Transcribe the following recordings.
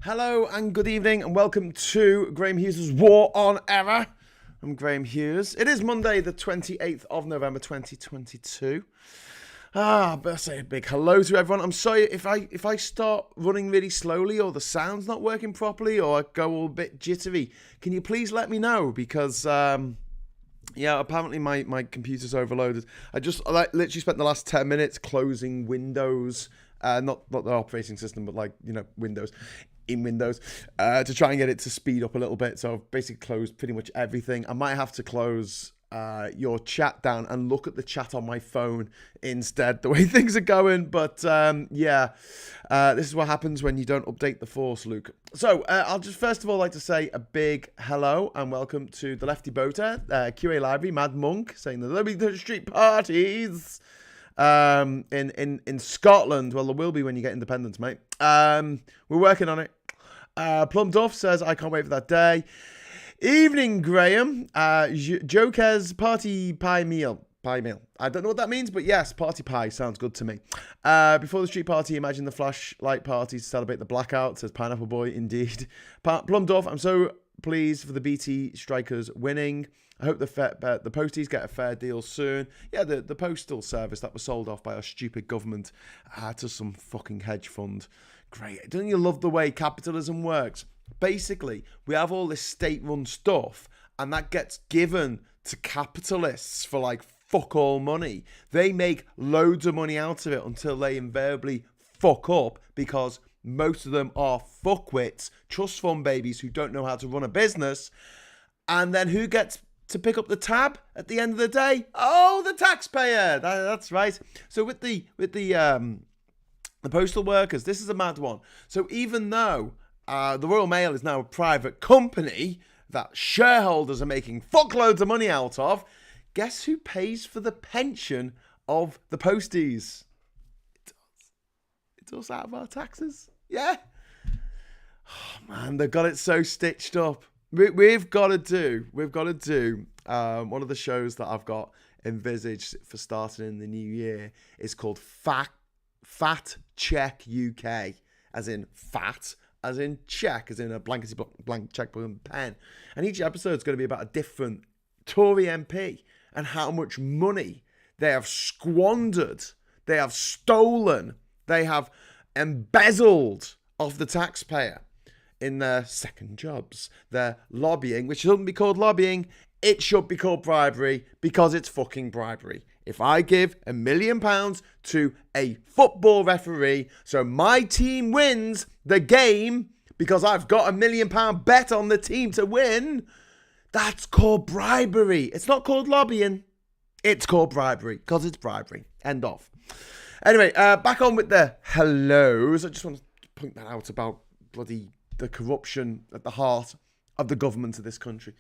Hello and good evening and welcome to Graham Hughes' War on Error. I'm Graham Hughes. It is Monday the 28th of November 2022. But say a big hello to everyone. I'm sorry if I start running really slowly or the sound's not working properly or I go all a bit jittery. Can you please let me know? Because apparently my computer's overloaded. I literally spent the last 10 minutes closing Windows, not the operating system, but Windows. In Windows to try and get it to speed up a little bit. So I've basically closed pretty much everything. I might have to close your chat down and look at the chat on my phone instead, the way things are going. But this is what happens when you don't update the Force, Luke. So I'll just first of all like to say a big hello and welcome to the Lefty Boater, QA Library, Mad Monk, saying that there'll be street parties in Scotland. Well, there will be when you get independence, mate. We're working on it. Plum Duff says, I can't wait for that day. Evening, Graham. Joker's party pie meal. I don't know what that means, but yes, party pie sounds good to me. Before the street party, imagine the flashlight party to celebrate the blackout, says Pineapple Boy, indeed. Plum Duff, I'm so pleased for the BT Strikers winning. I hope the posties get a fair deal soon. Yeah, the postal service that was sold off by our stupid government to some fucking hedge fund. Great. Don't you love the way capitalism works? Basically, we have all this state-run stuff, and that gets given to capitalists for like fuck all money. They make loads of money out of it until they invariably fuck up because most of them are fuckwits, trust fund babies who don't know how to run a business. And then who gets to pick up the tab at the end of the day? Oh, the taxpayer. That's right. So with the postal workers, this is a mad one. So even though the Royal Mail is now a private company that shareholders are making fuckloads of money out of, guess who pays for the pension of the posties? It's us out of our taxes. Yeah. Oh, man, they've got it so stitched up. We've got to do one of the shows that I've got envisaged for starting in the new year is called Fat Check UK, as in fat, as in check, as in a blank checkbook and pen. And each episode is going to be about a different Tory MP and how much money they have squandered, they have stolen, they have embezzled off the taxpayer in their second jobs, their lobbying, which shouldn't be called lobbying, it should be called bribery because it's fucking bribery. If I give £1 million to a football referee so my team wins the game because I've got £1 million bet on the team to win, that's called bribery. It's not called lobbying. It's called bribery because it's bribery. End of. Anyway, back on with the hellos. I just want to point that out about the corruption at the heart of the government of this country.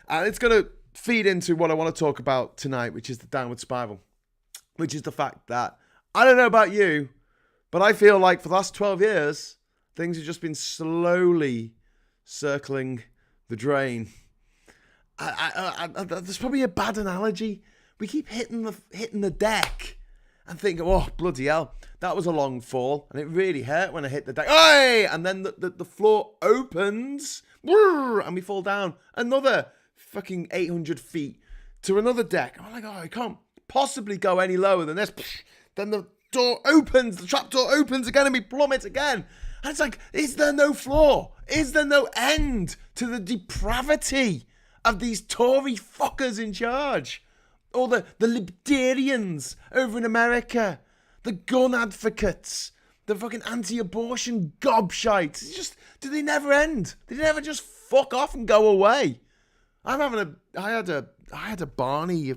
And it's going to feed into what I want to talk about tonight, which is the downward spiral, which is the fact that, I don't know about you, but I feel like for the last 12 years, things have just been slowly circling the drain. There's probably a bad analogy. We keep hitting the deck and think, oh, bloody hell, that was a long fall, and it really hurt when I hit the deck. Hey! And then the floor opens, and we fall down another fucking 800 feet to another deck. I'm like, oh, I can't possibly go any lower than this. Then the door opens, the trap door opens again, and we plummet again. And it's like, is there no floor? Is there no end to the depravity of these Tory fuckers in charge? Or the libertarians over in America, the gun advocates, the fucking anti-abortion gobshites. It's just, do they never end? Do they never just fuck off and go away? I had a Barney a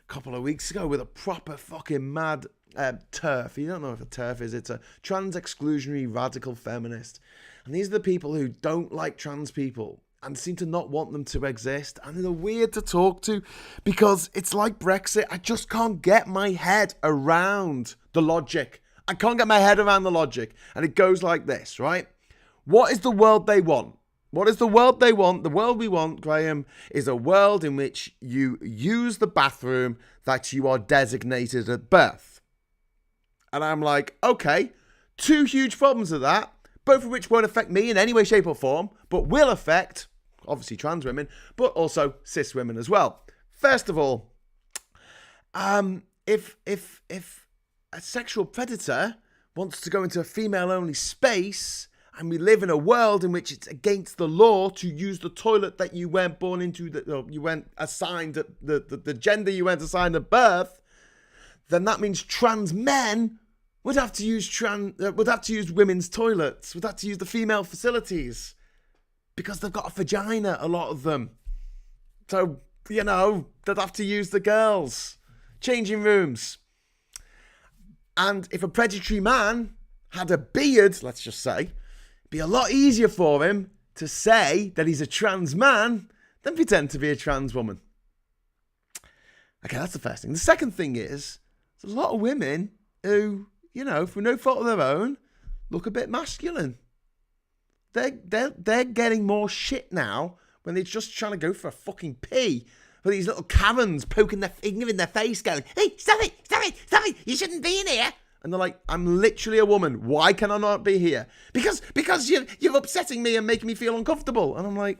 couple of weeks ago with a proper fucking mad TERF. You don't know what a TERF is. It's a trans exclusionary radical feminist. And these are the people who don't like trans people and seem to not want them to exist. And they're weird to talk to because it's like Brexit. I just can't get my head around the logic. I can't get my head around the logic. And it goes like this, right? What is the world they want? What is the world they want? The world we want, Graham, is a world in which you use the bathroom that you are designated at birth. And I'm like, okay, two huge problems of that. both of which won't affect me in any way, shape, or form, but will affect, obviously, trans women, but also cis women as well. First of all, if a sexual predator wants to go into a female-only space, and we live in a world in which it's against the law to use the toilet that you weren't born into, that you weren't assigned at the gender you weren't assigned at birth, then that means trans men would have to use women's toilets, would have to use the female facilities, because they've got a vagina, a lot of them. So, they'd have to use the girls' changing rooms. And if a predatory man had a beard, let's just say, it'd be a lot easier for him to say that he's a trans man than pretend to be a trans woman. Okay, that's the first thing. The second thing is, there's a lot of women who, for no fault of their own, look a bit masculine. They're getting more shit now when they're just trying to go for a fucking pee. But these little Karens poking their finger in their face going, hey, stop it, you shouldn't be in here. And they're like, I'm literally a woman. Why can I not be here? Because you're upsetting me and making me feel uncomfortable. And I'm like,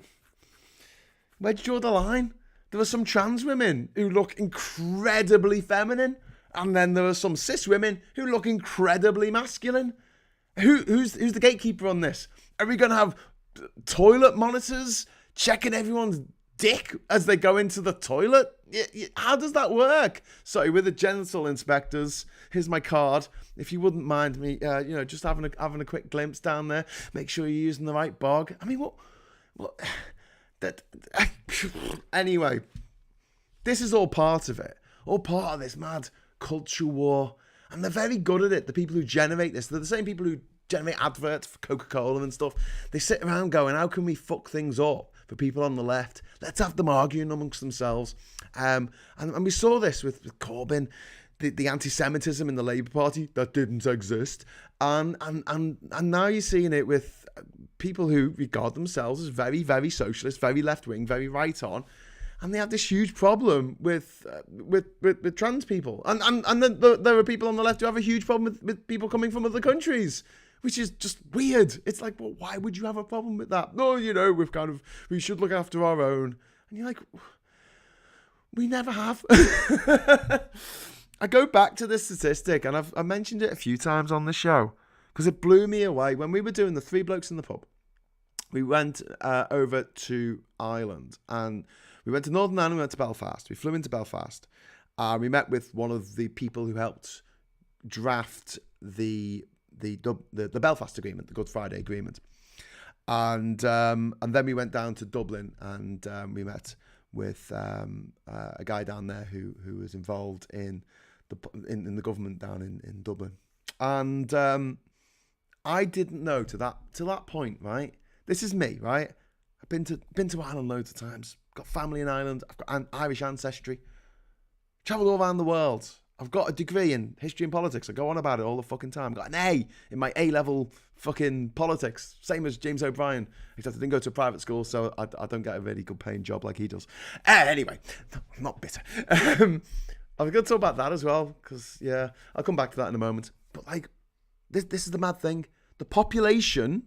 where'd you draw the line? There are some trans women who look incredibly feminine. And then there are some cis women who look incredibly masculine. Who's the gatekeeper on this? Are we going to have toilet monitors checking everyone's dick as they go into the toilet? How does that work? Sorry, we're the genital inspectors. Here's my card. If you wouldn't mind me, just having a quick glimpse down there. Make sure you're using the right bog. I mean, what? Anyway, this is all part of it. All part of this mad culture war. And they're very good at it. The people who generate this, they're the same people who generate adverts for Coca-Cola and stuff. They sit around going, how can we fuck things up for people on the left? Let's have them arguing amongst themselves. And we saw this with Corbyn, the anti-Semitism in the Labour Party that didn't exist. And now you're seeing it with people who regard themselves as very, very socialist, very left-wing, very right-on. And they have this huge problem with trans people. And then there are people on the left who have a huge problem with people coming from other countries, which is just weird. It's like, well, why would you have a problem with that? No, we should look after our own. And you're like, we never have. I go back to this statistic, and I mentioned it a few times on the show, because it blew me away. When we were doing the Three Blokes in the Pub, we went over to Ireland, and we went to Northern Ireland, we went to Belfast. We flew into Belfast. We met with one of the people who helped draft the Belfast Agreement, the Good Friday Agreement. And then we went down to Dublin, and we met with a guy down there who was involved in the government down in Dublin. And I didn't know till that point, right? This is me, right? I've been to Ireland loads of times. Got family in Ireland. I've got an Irish ancestry. Travelled all around the world. I've got a degree in history and politics. I go on about it all the fucking time. I've got an A in my A-level fucking politics. Same as James O'Brien. Except I didn't go to a private school, so I don't get a really good paying job like he does. Anyway, I'm not bitter. I'm going to talk about that as well, because, yeah, I'll come back to that in a moment. But, like, this is the mad thing. The population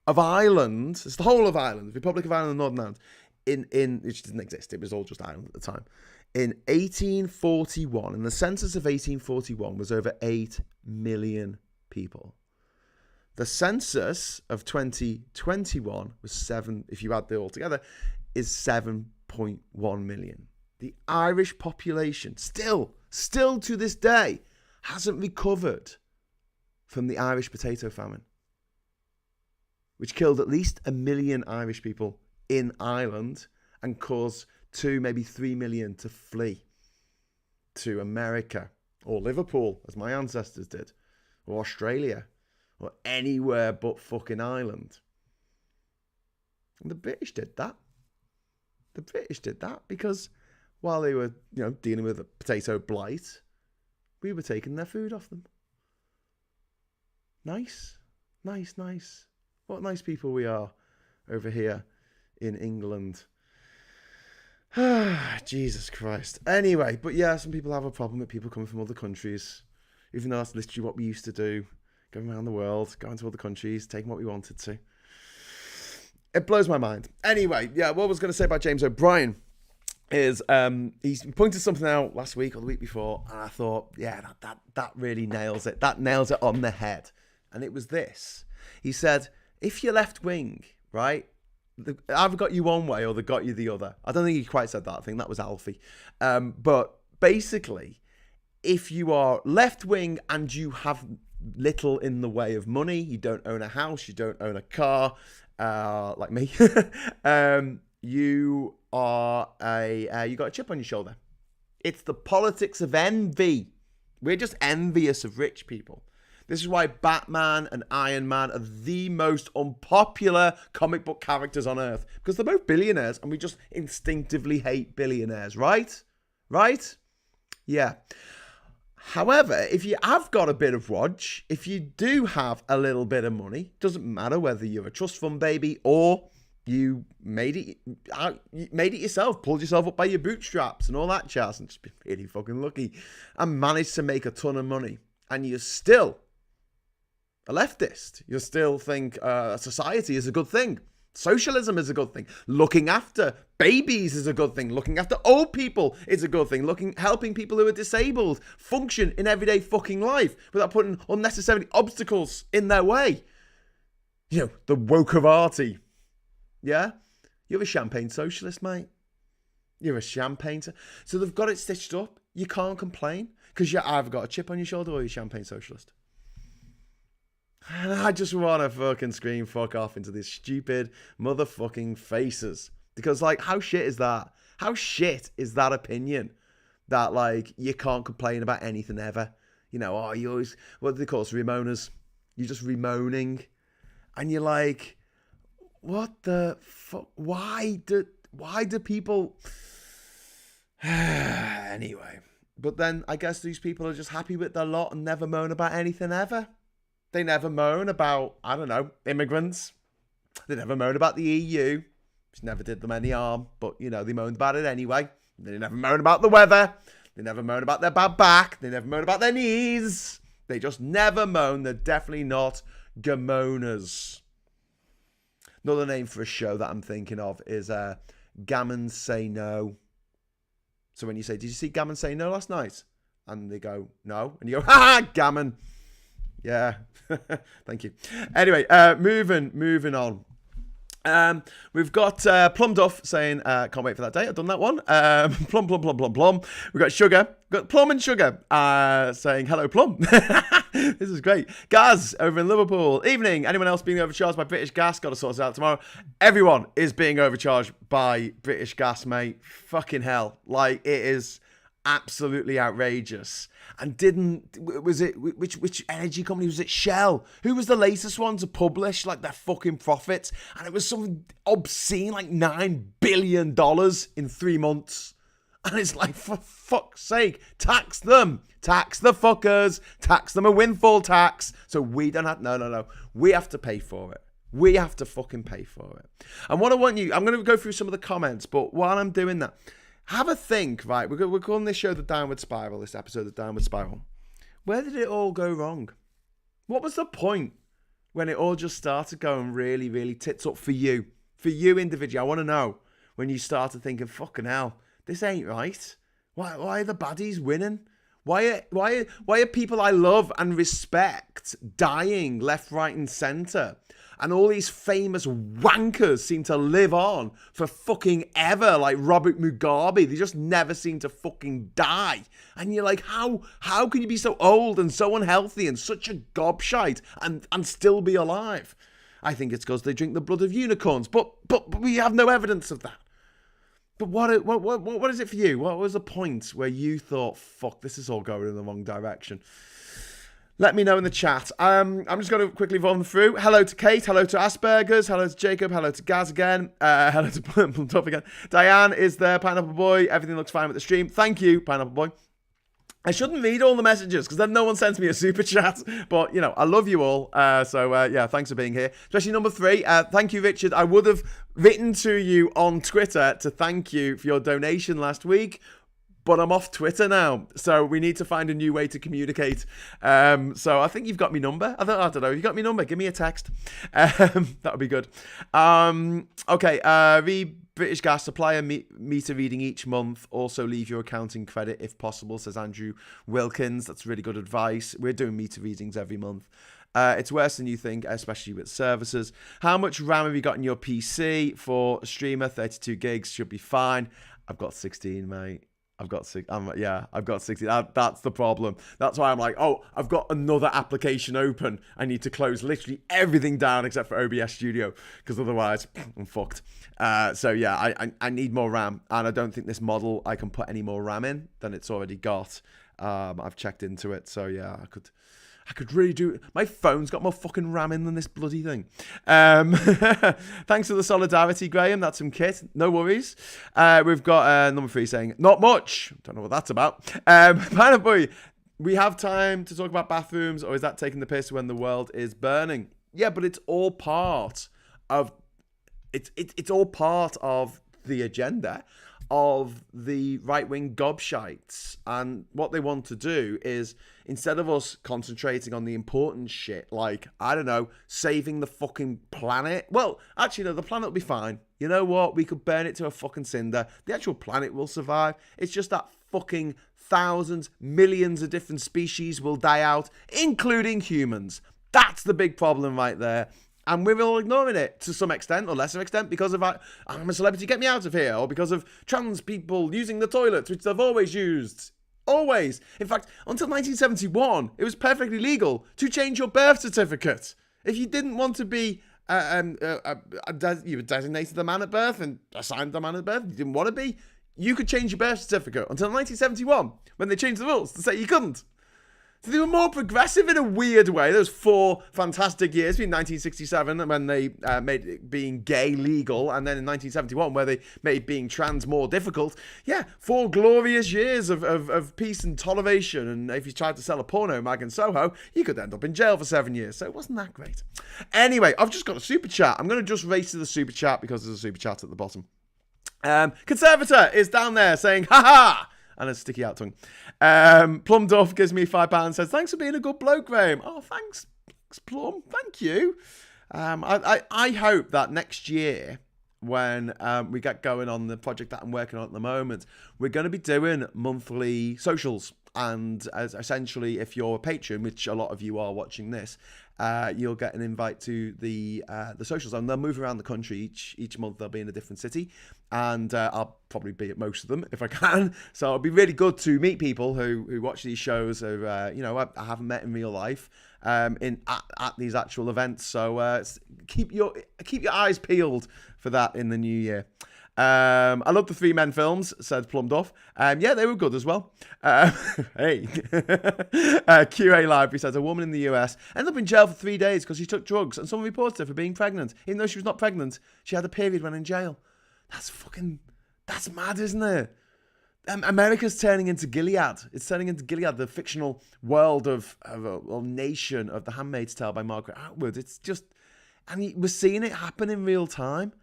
of Ireland, it's the whole of Ireland, the Republic of Ireland and Northern Ireland, which didn't exist, it was all just Ireland at the time. In 1841, in the census of 1841, was over 8 million people. The census of 2021 was 7, if you add it all together, is 7.1 million. The Irish population, still to this day, hasn't recovered from the Irish potato famine, which killed at least 1 million Irish people in Ireland and caused 2, maybe 3 million to flee to America or Liverpool, as my ancestors did, or Australia, or anywhere but fucking Ireland. And the British did that. The British did that because while they were, dealing with a potato blight, we were taking their food off them. Nice. What nice people we are over here in England. Jesus Christ. Anyway, but yeah, some people have a problem with people coming from other countries, even though that's literally what we used to do. going around the world, going to other countries, taking what we wanted to. It blows my mind. Anyway, yeah, what I was going to say about James O'Brien is he's pointed something out last week or the week before, and I thought, yeah, that really nails it. That nails it on the head. And it was this. He said, if you're left wing, right, either got you one way or they got you the other. I don't think he quite said that. I think that was Alfie. But basically, if you are left wing and you have little in the way of money, you don't own a house, you don't own a car, like me, you are you got a chip on your shoulder. It's the politics of envy. We're just envious of rich people. This is why Batman and Iron Man are the most unpopular comic book characters on Earth. Because they're both billionaires and we just instinctively hate billionaires, right? Right? Yeah. However, if you have got a bit of wodge, if you do have a little bit of money, doesn't matter whether you're a trust fund baby or you made it yourself, pulled yourself up by your bootstraps and all that jazz and just been really fucking lucky and managed to make a ton of money. And you're still a leftist. You still think society is a good thing. Socialism is a good thing. Looking after babies is a good thing. Looking after old people is a good thing. Helping people who are disabled function in everyday fucking life without putting unnecessary obstacles in their way. You know, the wokevarty. Yeah? You're a champagne socialist, mate. You're a champagne. So they've got it stitched up. You can't complain because you either got a chip on your shoulder or you're a champagne socialist. And I just want to fucking scream fuck off into these stupid motherfucking faces. Because, like, how shit is that? How shit is that opinion? That, like, you can't complain about anything ever. You know, oh, you always, what do they call us? Remoaners. You're just remoaning. And you're like, what the fuck? Why do people... Anyway. But then I guess these people are just happy with their lot and never moan about anything ever. They never moan about, I don't know, immigrants. They never moan about the EU, which never did them any harm. But, you know, they moaned about it anyway. They never moan about the weather. They never moan about their bad back. They never moan about their knees. They just never moan. They're definitely not gamoners. Another name for a show that I'm thinking of is Gammon Say No. So when you say, did you see Gammon Say No last night? And they go, no. And you go, ha, Gammon. Yeah, thank you. Anyway, moving on. We've got Plum Duff saying, can't wait for that day. I've done that one. Plum. We've got Sugar. We've got Plum and Sugar saying, hello, Plum. This is great. Gaz over in Liverpool. Evening. Anyone else being overcharged by British Gas? Got to sort it out tomorrow. Everyone is being overcharged by British Gas, mate. Fucking hell. Like, it is absolutely outrageous. And which energy company was it? Shell, who was the latest one to publish like their fucking profits, and it was something obscene like $9 billion in 3 months. And it's like, for fuck's sake, tax them, tax the fuckers, tax them a windfall tax so we don't have, no, we have to pay for it. We have to fucking pay for it. And what I want you, I'm going to go through some of the comments, but while I'm doing that, have a think, right? We're calling this show The Downward Spiral, this episode, The Downward Spiral. Where did it all go wrong? What was the point when it all just started going really, really tits up for you? For you individually, I want to know when you started thinking, fucking hell, this ain't right. Why are the baddies winning? Why are people I love and respect dying left, right, and centre? And all these famous wankers seem to live on for fucking ever, like Robert Mugabe. They just never seem to fucking die. And you're like, how can you be so old and so unhealthy and such a gobshite and still be alive? I think it's because they drink the blood of unicorns. But we have no evidence of that. But what is it for you? What was the point where you thought, fuck, this is all going in the wrong direction? Let me know in the chat. I'm just going to quickly run through. Hello to Kate. Hello to Asperger's. Hello to Jacob. Hello to Gaz again. Hello to Plum Top again. Diane is there. Pineapple Boy. Everything looks fine with the stream. Thank you, Pineapple Boy. I shouldn't read all the messages because then no one sends me a super chat. But, you know, I love you all. Yeah, thanks for being here. Especially number 3. Thank you, Richard. I would have written to you on Twitter to thank you for your donation last week. but I'm off Twitter now, so we need to find a new way to communicate. So I think you've got my number. I don't know. You got my number? Give me a text. That would be good. Okay. British Gas supplier meter reading each month. Also leave your accounting credit if possible, says Andrew Wilkins. That's really good advice. We're doing meter readings every month. It's worse than you think, especially with services. How much RAM have you got in your PC? For a streamer, 32 gigs should be fine. I've got 16, mate. I've got 16. That's the problem. That's why I'm like, oh, I've got another application open. I need to close literally everything down except for OBS Studio, because otherwise I'm fucked. So yeah, I need more RAM, and I don't think this model I can put any more RAM in than it's already got. I've checked into it, so yeah, I could really do it. My phone's got more fucking RAM in than this bloody thing. Thanks for the solidarity, Graham. That's some kit. No worries. We've got number 3 saying, not much. Don't know what that's about. Planet Boy, we have time to talk about bathrooms, or is that taking the piss when the world is burning? Yeah, but it's all part of... It's all part of the agenda of the right-wing gobshites, and what they want to do is, instead of us concentrating on the important shit, like, I don't know, saving the fucking planet, well, actually, no, the planet will be fine. You know what? We could burn it to a fucking cinder. The actual planet will survive. It's just that fucking thousands, millions of different species will die out, including humans. That's the big problem right there. And we're all ignoring it to some extent or lesser extent because of I'm a celebrity, get me out of here, or because of trans people using the toilets, which they've always used. Always. In fact, until 1971, it was perfectly legal to change your birth certificate. If you didn't want to be, you were designated a man at birth and assigned a man at birth, you didn't want to be, you could change your birth certificate until 1971, when they changed the rules to say you couldn't. So they were more progressive in a weird way. Those 4 fantastic years between 1967 when they made being gay legal, and then in 1971 where they made being trans more difficult. Yeah, 4 glorious years of peace and toleration. And if you tried to sell a porno mag in Soho, you could end up in jail for 7 years. So it wasn't that great. Anyway, I've just got a super chat. I'm going to just race to the super chat because there's a super chat at the bottom. Conservator is down there saying, ha-ha! And a sticky out tongue. Plum Duff gives me £5, says, thanks for being a good bloke, Graham. Oh, thanks Plum. Thank you. I hope that next year, when we get going on the project that I'm working on at the moment, we're going to be doing monthly socials. And as essentially, if you're a patron, which a lot of you are watching this, you'll get an invite to the socials. And they'll move around the country each month. They'll be in a different city, and I'll probably be at most of them if I can. So it'll be really good to meet people who watch these shows, who I haven't met in real life, at these actual events. So keep your eyes peeled for that in the new year. I love the 3 Men films, said Plum Duff. Yeah, they were good as well. Hey. QA Library says, a woman in the US ended up in jail for 3 days because she took drugs, and someone reported her for being pregnant. Even though she was not pregnant, she had a period when in jail. That's mad, isn't it? America's turning into Gilead. It's turning into Gilead, the fictional world of a nation of The Handmaid's Tale by Margaret Atwood. It's just, and we're seeing it happen in real time.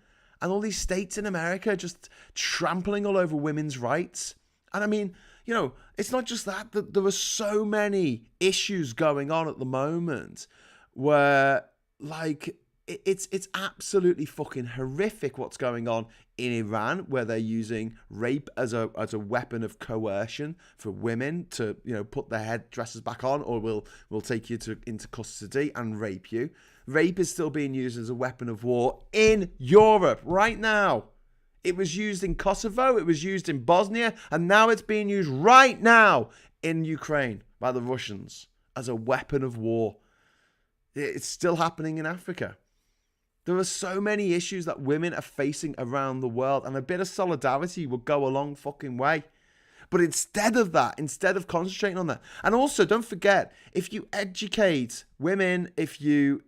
And all these states in America just trampling all over women's rights. And I mean, it's not just that. There are so many issues going on at the moment where, like, it's absolutely fucking horrific what's going on in Iran, where they're using rape as a weapon of coercion for women to, put their headdresses back on, or we'll take you into custody and rape you. Rape is still being used as a weapon of war in Europe right now. It was used in Kosovo, it was used in Bosnia, and now it's being used right now in Ukraine by the Russians as a weapon of war. It's still happening in Africa. There are so many issues that women are facing around the world, and a bit of solidarity would go a long fucking way. But instead of that, instead of concentrating on that, and also don't forget, if you educate women, if you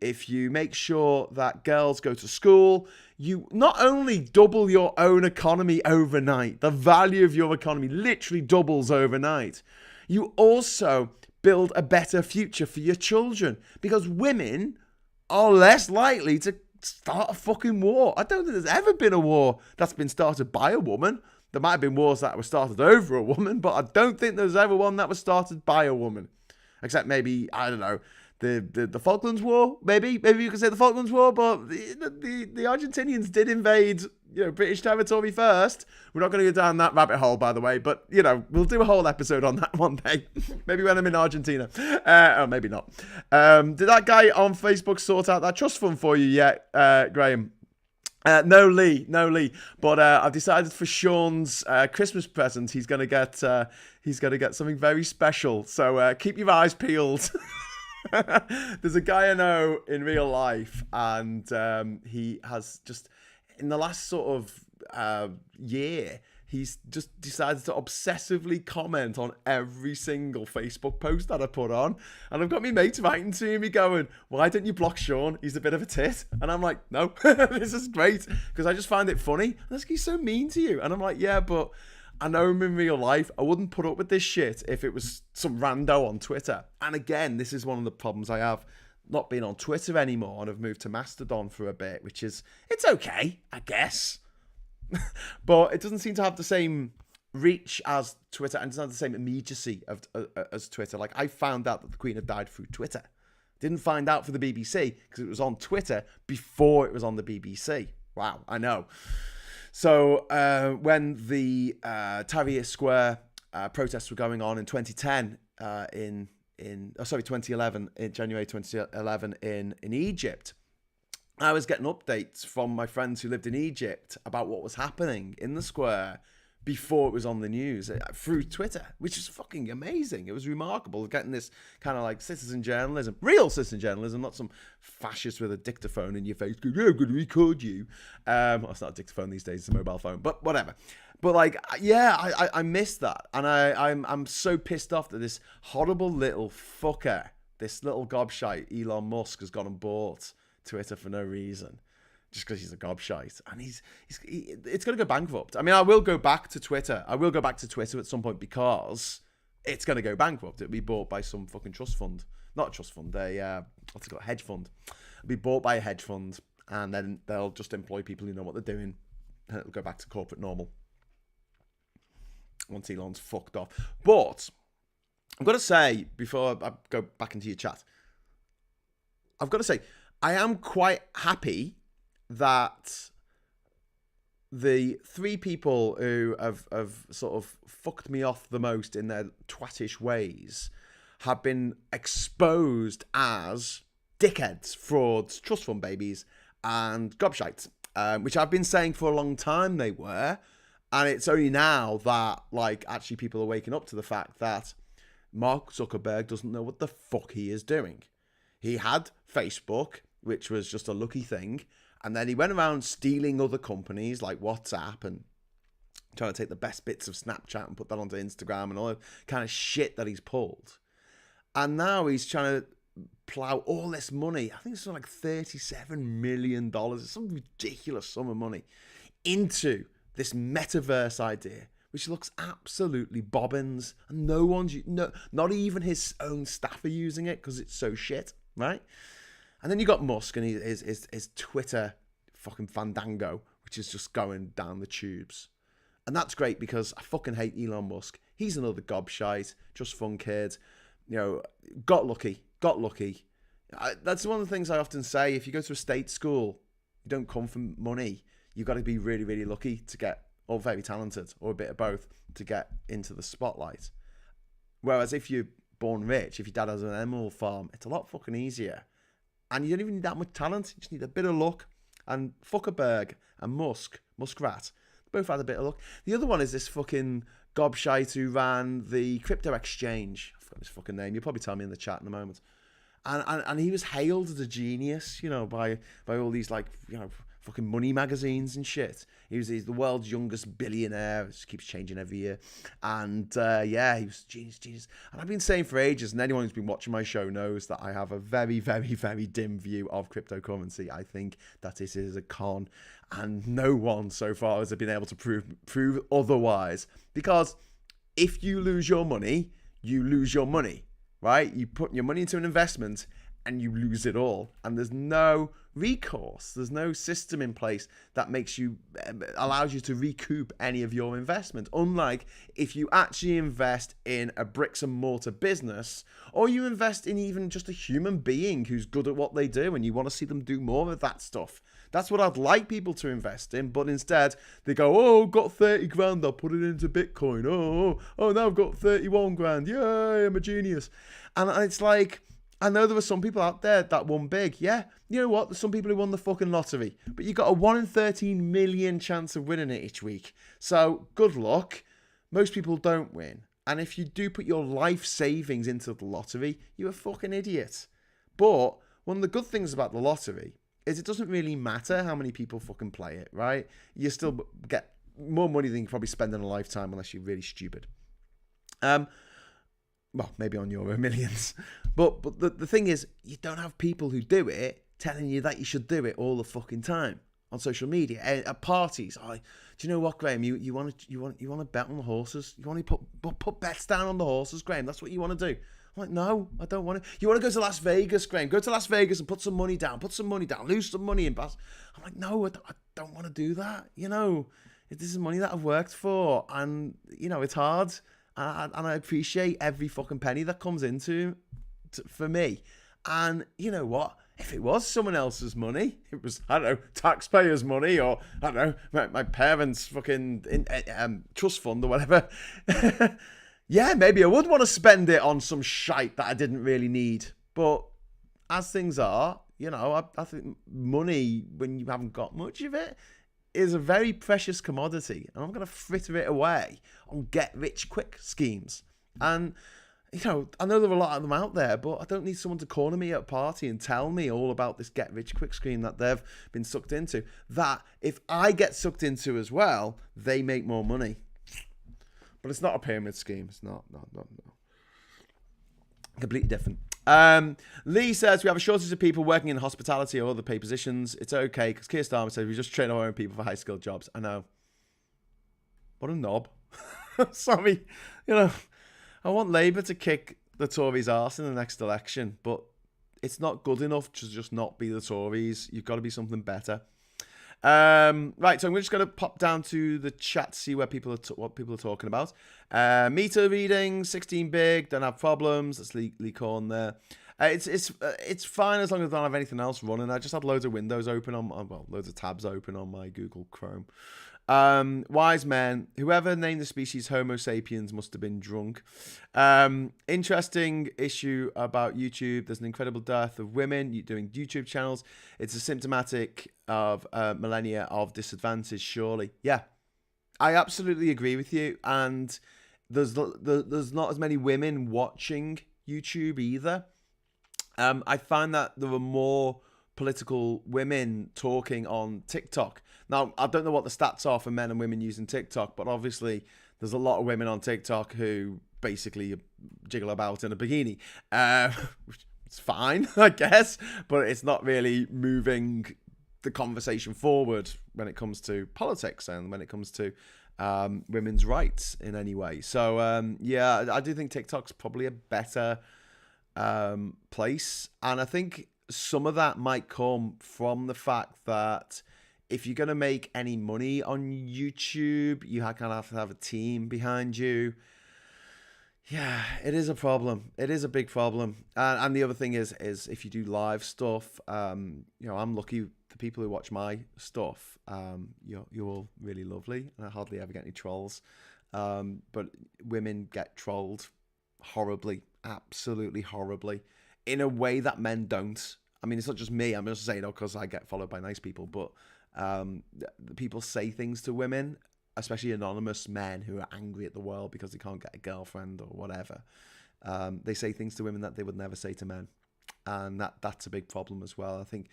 make sure that girls go to school, you not only double your own economy overnight, the value of your economy literally doubles overnight, you also build a better future for your children, because women are less likely to start a fucking war. I don't think there's ever been a war that's been started by a woman There might have been wars that were started over a woman, but I don't think there was ever one that was started by a woman. Except maybe, I don't know, the Falklands War, maybe you could say the Falklands War, but the Argentinians did invade, British territory first. We're not going to go down that rabbit hole, by the way, but, we'll do a whole episode on that one day. Maybe when I'm in Argentina. Or maybe not. Did that guy on Facebook sort out that trust fund for you yet, Graham? No, Lee. But I've decided for Sean's Christmas present, he's gonna get something very special. So keep your eyes peeled. There's a guy I know in real life, and he has just in the last sort of year, he's just decided to obsessively comment on every single Facebook post that I put on. And I've got my mates writing to me going, why don't you block Sean? He's a bit of a tit. And I'm like, no, this is great. Because I just find it funny. And like, he's so mean to you. And I'm like, yeah, but I know him in real life. I wouldn't put up with this shit if it was some rando on Twitter. And again, this is one of the problems I have not being on Twitter anymore. And I've moved to Mastodon for a bit, which is, it's okay, I guess. But it doesn't seem to have the same reach as Twitter, and it doesn't have the same immediacy as Twitter. Like, I found out that the Queen had died through Twitter. Didn't find out for the BBC because it was on Twitter before it was on the BBC. Wow, I know. So when the Tahrir Square protests were going on in 2010, 2011, in January 2011 in Egypt, I was getting updates from my friends who lived in Egypt about what was happening in the square before it was on the news through Twitter, which is fucking amazing. It was remarkable getting this kind of like citizen journalism, real citizen journalism, not some fascist with a dictaphone in your face going, yeah, I'm going to record you. Well, it's not a dictaphone these days, it's a mobile phone, but whatever. But like, yeah, I missed that. And I'm so pissed off that this horrible little fucker, this little gobshite, Elon Musk, has gone and bought Twitter for no reason, just because he's a gobshite, and it's going to go bankrupt. I mean, I will go back to Twitter. At some point because it's going to go bankrupt. It'll be bought by some fucking trust fund, not a trust fund, what's it called, hedge fund. It'll be bought by a hedge fund, and then they'll just employ people who know what they're doing, and it'll go back to corporate normal once Elon's fucked off. But I've got to say, before I go back into your chat, I've got to say, I am quite happy that the three people who have sort of fucked me off the most in their twattish ways have been exposed as dickheads, frauds, trust fund babies, and gobshites, which I've been saying for a long time they were. And it's only now that, like, actually people are waking up to the fact that Mark Zuckerberg doesn't know what the fuck he is doing. He had Facebook, which was just a lucky thing. And then he went around stealing other companies like WhatsApp and trying to take the best bits of Snapchat and put that onto Instagram and all the kind of shit that he's pulled. And now he's trying to plow all this money, I think it's something like $37 million, it's some ridiculous sum of money, into this metaverse idea, which looks absolutely bobbins. And not even his own staff are using it because it's so shit, right? And then you got Musk and his Twitter fucking fandango, which is just going down the tubes. And that's great because I fucking hate Elon Musk. He's another gobshite, just fun kid. Got lucky. That's one of the things I often say. If you go to a state school, you don't come from money. You've got to be really, really lucky to get, or very talented, or a bit of both, to get into the spotlight. Whereas if you're born rich, if your dad has an emerald farm, it's a lot fucking easier. And you don't even need that much talent. You just need a bit of luck. And Zuckerberg and Muskrat, both had a bit of luck. The other one is this fucking gobshite who ran the crypto exchange. I forgot his fucking name. You'll probably tell me in the chat in a moment. And he was hailed as a genius, by all these, like, fucking money magazines and shit. He's the world's youngest billionaire. It just keeps changing every year. And he was genius. And I've been saying for ages, and anyone who's been watching my show knows that I have a very, very, very dim view of cryptocurrency. I think that it is a con, and no one so far has been able to prove otherwise. Because if you lose your money, you lose your money, right? You put your money into an investment, and you lose it all. And there's no recourse. There's no system in place that allows you to recoup any of your investment. Unlike if you actually invest in a bricks and mortar business, or you invest in even just a human being who's good at what they do and you want to see them do more of that stuff. That's what I'd like people to invest in, but instead they go, oh, got 30 grand, I'll put it into Bitcoin. Oh, now I've got 31 grand. Yay, I'm a genius. And it's like, I know there were some people out there that won big. Yeah, you know what? There's some people who won the fucking lottery. But you got a 1 in 13 million chance of winning it each week. So good luck. Most people don't win. And if you do put your life savings into the lottery, you're a fucking idiot. But one of the good things about the lottery is it doesn't really matter how many people fucking play it, right? You still get more money than you can probably spend in a lifetime unless you're really stupid. Well, maybe on Euro Millions. But the thing is, you don't have people who do it telling you that you should do it all the fucking time on social media, at parties. Do you know what, Graham? You want to bet on the horses? You want to put bets down on the horses, Graham? That's what you want to do. I'm like, no, I don't want to. You want to go to Las Vegas, Graham? Go to Las Vegas and put some money down, lose some money in Bass. I'm like, no, I don't want to do that. You know, this is money that I've worked for, and you know, it's hard. And I appreciate every fucking penny that comes for me. And you know what? If it was someone else's money, it was, I don't know, taxpayers' money, or I don't know, my parents' fucking trust fund or whatever. Yeah, maybe I would want to spend it on some shite that I didn't really need. But as things are, you know, I think money, when you haven't got much of it, is a very precious commodity. And I'm going to fritter it away on get-rich-quick schemes. And, you know, I know there are a lot of them out there, but I don't need someone to corner me at a party and tell me all about this get-rich-quick scheme that they've been sucked into. That, if I get sucked into as well, they make more money. But it's not a pyramid scheme. It's not. No. Completely different. Lee says, we have a shortage of people working in hospitality or other paid positions. It's okay, because Keir Starmer says we just train our own people for high-skilled jobs. I know. What a knob. Sorry. You know, I want Labour to kick the Tories' arse in the next election, but it's not good enough to just not be the Tories. You've got to be something better. Right, so I'm just going to pop down to the chat to see where what people are talking about. Meter reading, 16 big, don't have problems. That's Lee Corn there. It's fine as long as I don't have anything else running. I just had loads of windows open loads of tabs open on my Google Chrome. Wise men, whoever named the species Homo sapiens must have been drunk. Interesting issue about YouTube. There's an incredible dearth of women doing YouTube channels. It's a symptomatic of millennia of disadvantage, surely. Yeah, I absolutely agree with you. And there's not as many women watching YouTube either. I find that there are more political women talking on TikTok. Now, I don't know what the stats are for men and women using TikTok, but obviously there's a lot of women on TikTok who basically jiggle about in a bikini. It's fine, I guess, but it's not really moving the conversation forward when it comes to politics and when it comes to women's rights in any way. So, yeah, I do think TikTok's probably a better place. And I think some of that might come from the fact that if you're going to make any money on YouTube, you kind of have to have a team behind you. Yeah, it is a problem. It is a big problem. And the other thing is if you do live stuff, you know, I'm lucky. The people who watch my stuff, you're all really lovely. And I hardly ever get any trolls. But women get trolled horribly, absolutely horribly, in a way that men don't. I mean, it's not just me. I'm just saying, because I get followed by nice people, but the people say things to women, especially anonymous men who are angry at the world because they can't get a girlfriend or whatever. They say things to women that they would never say to men. And that's a big problem as well. I think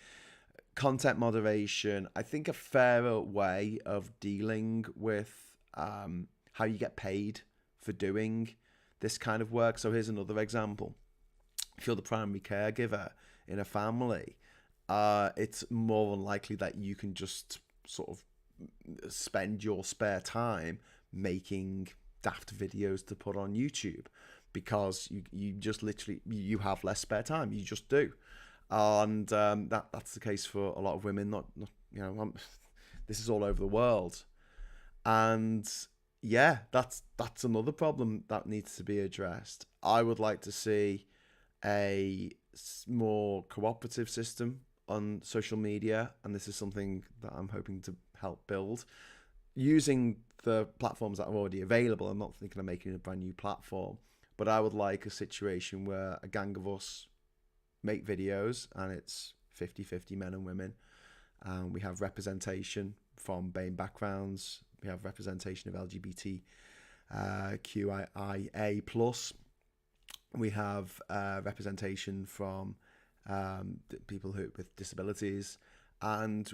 content moderation, I think a fairer way of dealing with how you get paid for doing this kind of work. So here's another example. If you're the primary caregiver in a family, it's more unlikely that you can just sort of spend your spare time making daft videos to put on YouTube, because you just literally, you have less spare time. You just do. and that's the case for a lot of women. Not this is all over the world, and yeah, that's another problem that needs to be addressed. I would like to see a more cooperative system on social media, and this is something that I'm hoping to help build using the platforms that are already available. I'm not thinking of making a brand new platform, but I would like a situation where a gang of us make videos and it's 50-50 men and women. We have representation from BAME backgrounds. We have representation of LGBT QIA plus. We have representation from people with disabilities, and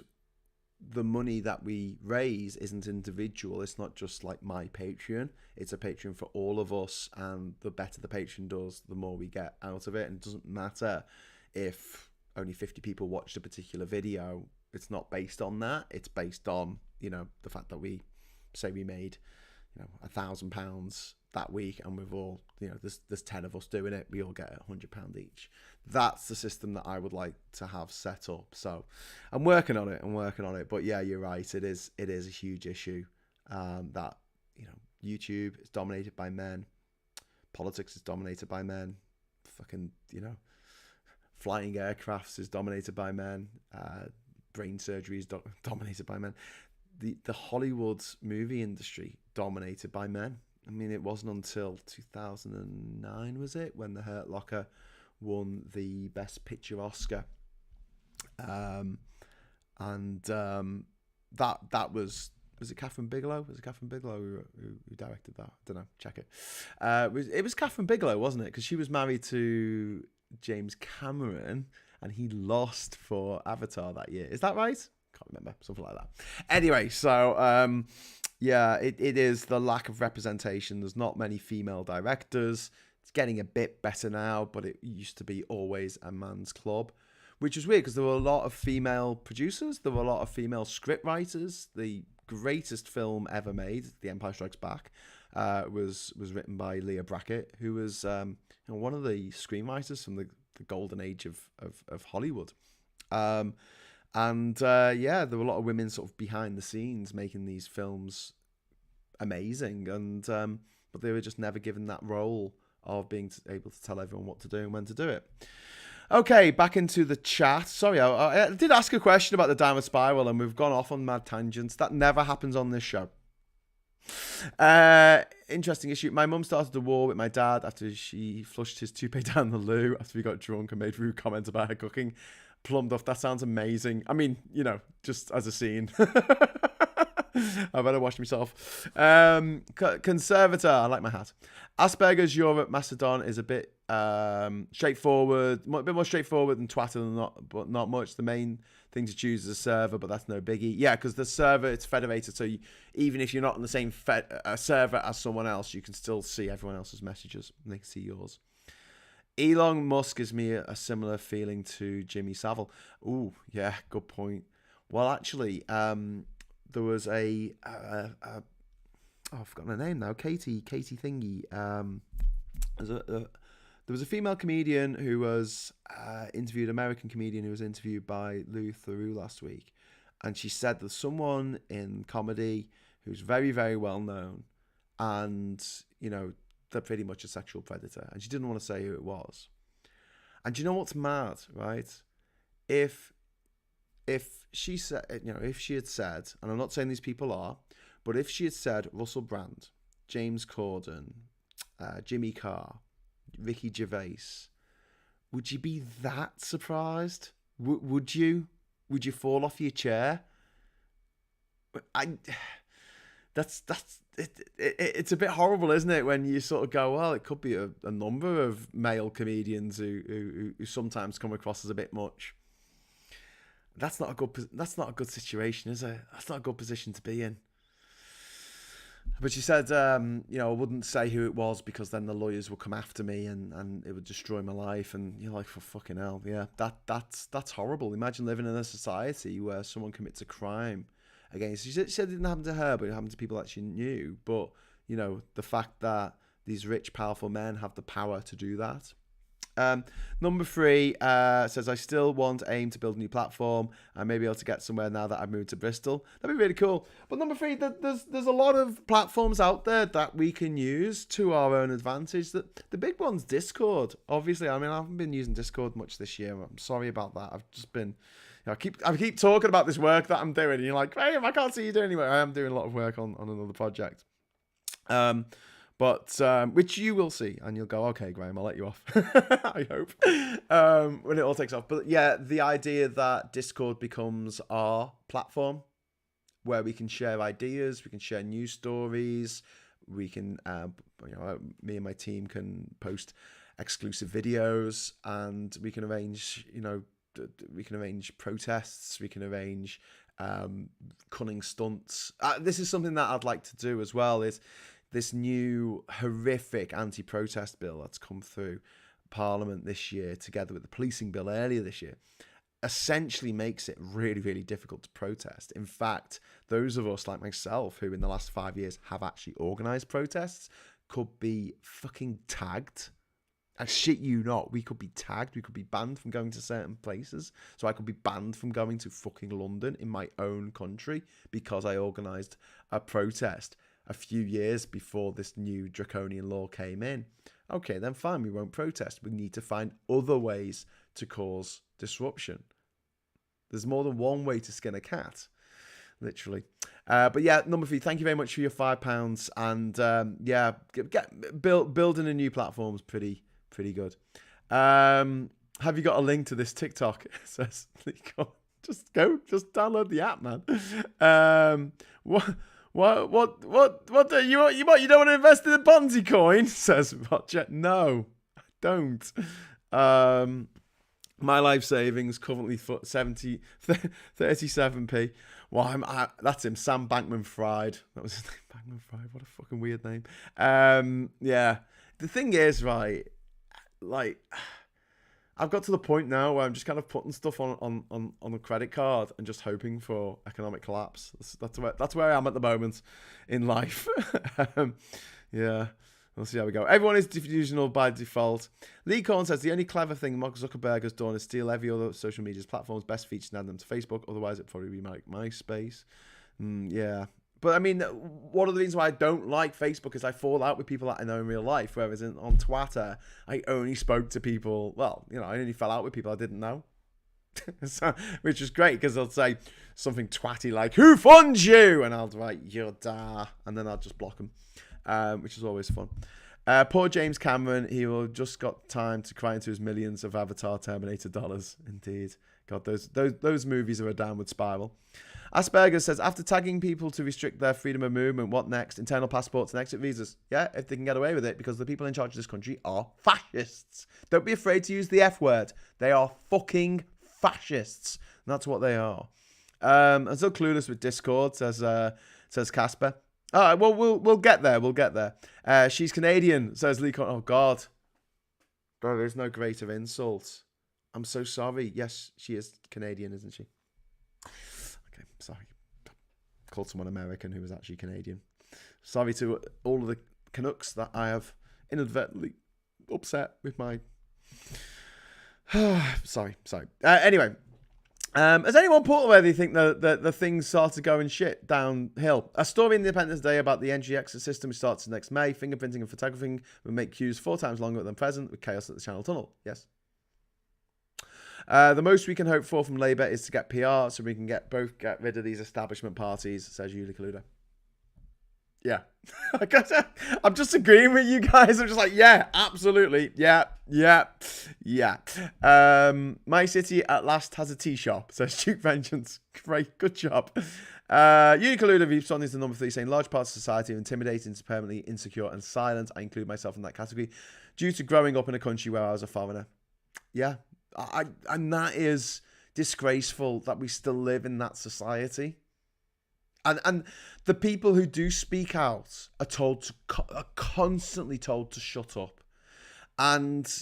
the money that we raise isn't individual. It's not just like my Patreon. It's a Patreon for all of us, and the better the Patreon does, the more we get out of it. And it doesn't matter if only 50 people watched a particular video. It's not based on that. It's based on, the fact that we say we made, £1,000 that week, and we've all, there's 10 of us doing it. We all get £100 each. That's the system that I would like to have set up. So I'm working on it. But yeah, you're right. It is a huge issue that, YouTube is dominated by men. Politics is dominated by men. Fucking, flying aircrafts is dominated by men. Brain surgery is dominated by men. The Hollywood movie industry dominated by men. I mean, it wasn't until 2009, was it, when The Hurt Locker won the Best Picture Oscar, that was it Catherine Bigelow? Was it Catherine Bigelow who directed that? I don't know. Check it. It was Catherine Bigelow, wasn't it? Because she was married to James Cameron, and he lost for Avatar that year. Is that right? Can't remember. Something like that. Anyway, so yeah, it is the lack of representation. There's not many female directors. It's getting a bit better now, but it used to be always a man's club, which was weird because there were a lot of female producers. There were a lot of female script writers. The greatest film ever made, The Empire Strikes Back, was written by Leah Brackett, who was one of the screenwriters from the golden age of Hollywood. Yeah, there were a lot of women sort of behind the scenes making these films amazing, and but they were just never given that role of being able to tell everyone what to do and when to do it. Okay, back into the chat. Sorry, I did ask a question about the downward spiral, and we've gone off on mad tangents. That never happens on this show. Interesting issue. My mum started a war with my dad after she flushed his toupee down the loo after we got drunk and made rude comments about her cooking. Plumbed off. That sounds amazing. I mean, just as a scene. I better wash myself. Conservator. I like my hat. Asperger's Europe Mastodon is a bit straightforward, a bit more straightforward than Twitter, but not much. The main thing to choose is a server, but that's no biggie. Yeah, because the server, it's federated, so even if you're not on the same server as someone else, you can still see everyone else's messages, and they can see yours. Elon Musk gives me a similar feeling to Jimmy Savile. Ooh, yeah, good point. Well, actually, there was I've forgotten her name now. Katie Thingy. There was a female comedian who was interviewed, American comedian who was interviewed by Lou Theroux last week, and she said there's someone in comedy who's very, very well known, and they're pretty much a sexual predator, and she didn't want to say who it was. And do you know what's mad, right? If she said, if she had said, and I'm not saying these people are, but if she had said Russell Brand, James Corden, Jimmy Carr, Ricky Gervais, would you be that surprised? Would you? Would you fall off your chair? It's a bit horrible, isn't it, when you sort of go, well, it could be a number of male comedians who sometimes come across as a bit much. That's not a good situation, is it? That's not a good position to be in. But she said, I wouldn't say who it was because then the lawyers would come after me and it would destroy my life. And you're like, for fucking hell, yeah, that's horrible. Imagine living in a society where someone commits a crime against. She said it didn't happen to her, but it happened to people that she knew. But the fact that these rich, powerful men have the power to do that, Number 3 says, I still aim to build a new platform and maybe able to get somewhere now that I've moved to Bristol. That'd be really cool. But number 3, there's a lot of platforms out there that we can use to our own advantage. The big one's Discord. Obviously, I mean, I haven't been using Discord much this year. I'm sorry about that. I've just been... I keep talking about this work that I'm doing, and you're like, hey, I can't see you doing any work. I am doing a lot of work on another project. But which you will see, and you'll go, okay, Graham, I'll let you off. I hope when it all takes off. But yeah, the idea that Discord becomes our platform where we can share ideas, we can share news stories, we can, me and my team can post exclusive videos, and we can arrange, protests, we can arrange cunning stunts. This is something that I'd like to do as well, is this new horrific anti-protest bill that's come through Parliament this year, together with the policing bill earlier this year, essentially makes it really, really difficult to protest. In fact, those of us like myself who in the last 5 years have actually organised protests could be fucking tagged. I shit you not, we could be tagged, we could be banned from going to certain places. So I could be banned from going to fucking London in my own country because I organised a protest a few years before this new draconian law came in. Okay, then fine, we won't protest. We need to find other ways to cause disruption. There's more than one way to skin a cat, literally. But yeah, number 3, thank you very much for your £5. And building a new platform is pretty good. Have you got a link to this TikTok? It says, just download the app, man. What you don't want to invest in a Ponzi coin? Says Roger. No, I don't. My life savings currently 37p. Well, that's him, Sam Bankman-Fried. That was his name, Bankman-Fried. What a fucking weird name. Yeah. The thing is, right, like, I've got to the point now where I'm just kind of putting stuff on a credit card and just hoping for economic collapse. That's where I am at the moment in life. Yeah, we'll see how we go. Everyone is delusional by default. Lee Corn says the only clever thing Mark Zuckerberg has done is steal every other social media's platform's best features and add them to Facebook. Otherwise, it'd probably be like MySpace. Yeah. But I mean, one of the reasons why I don't like Facebook is I fall out with people that I know in real life, whereas on Twitter, I only spoke to people, I only fell out with people I didn't know. So, which is great, because they'll say something twatty like, who funds you? And I'll write, you're da, and then I'll just block them, which is always fun. Poor James Cameron, he will just got time to cry into his millions of Avatar Terminator dollars. Indeed. God, those movies are a downward spiral. Asperger says, after tagging people to restrict their freedom of movement, what next? Internal passports and exit visas. Yeah, if they can get away with it, because the people in charge of this country are fascists. Don't be afraid to use the F word. They are fucking fascists. And that's what they are. I'm still clueless with Discord, says Casper. All right, well, we'll get there. We'll get there. She's Canadian, says Lee. Oh, God. Bro, there's no greater insult. I'm so sorry. Yes, she is Canadian, isn't she? Okay, sorry. Called someone American who was actually Canadian. Sorry to all of the Canucks that I have inadvertently upset with my... sorry. Anyway, has anyone put where they think the things started going shit downhill? A story in Independence Day about the entry exit system, which starts next May. Fingerprinting and photographing will make queues 4 times longer than present, with chaos at the Channel Tunnel. Yes. The most we can hope for from Labour is to get PR so we can get rid of these establishment parties, says Yuli Kaluda. Yeah. I'm just agreeing with you guys. I'm just like, yeah, absolutely. Yeah. My city at last has a tea shop, says Duke Vengeance. Great, good job. Yuli Kaluda responding to number 3, saying large parts of society are intimidating to permanently insecure and silent. I include myself in that category due to growing up in a country where I was a foreigner. Yeah. And that is disgraceful that we still live in that society. And the people who do speak out are constantly told to shut up. And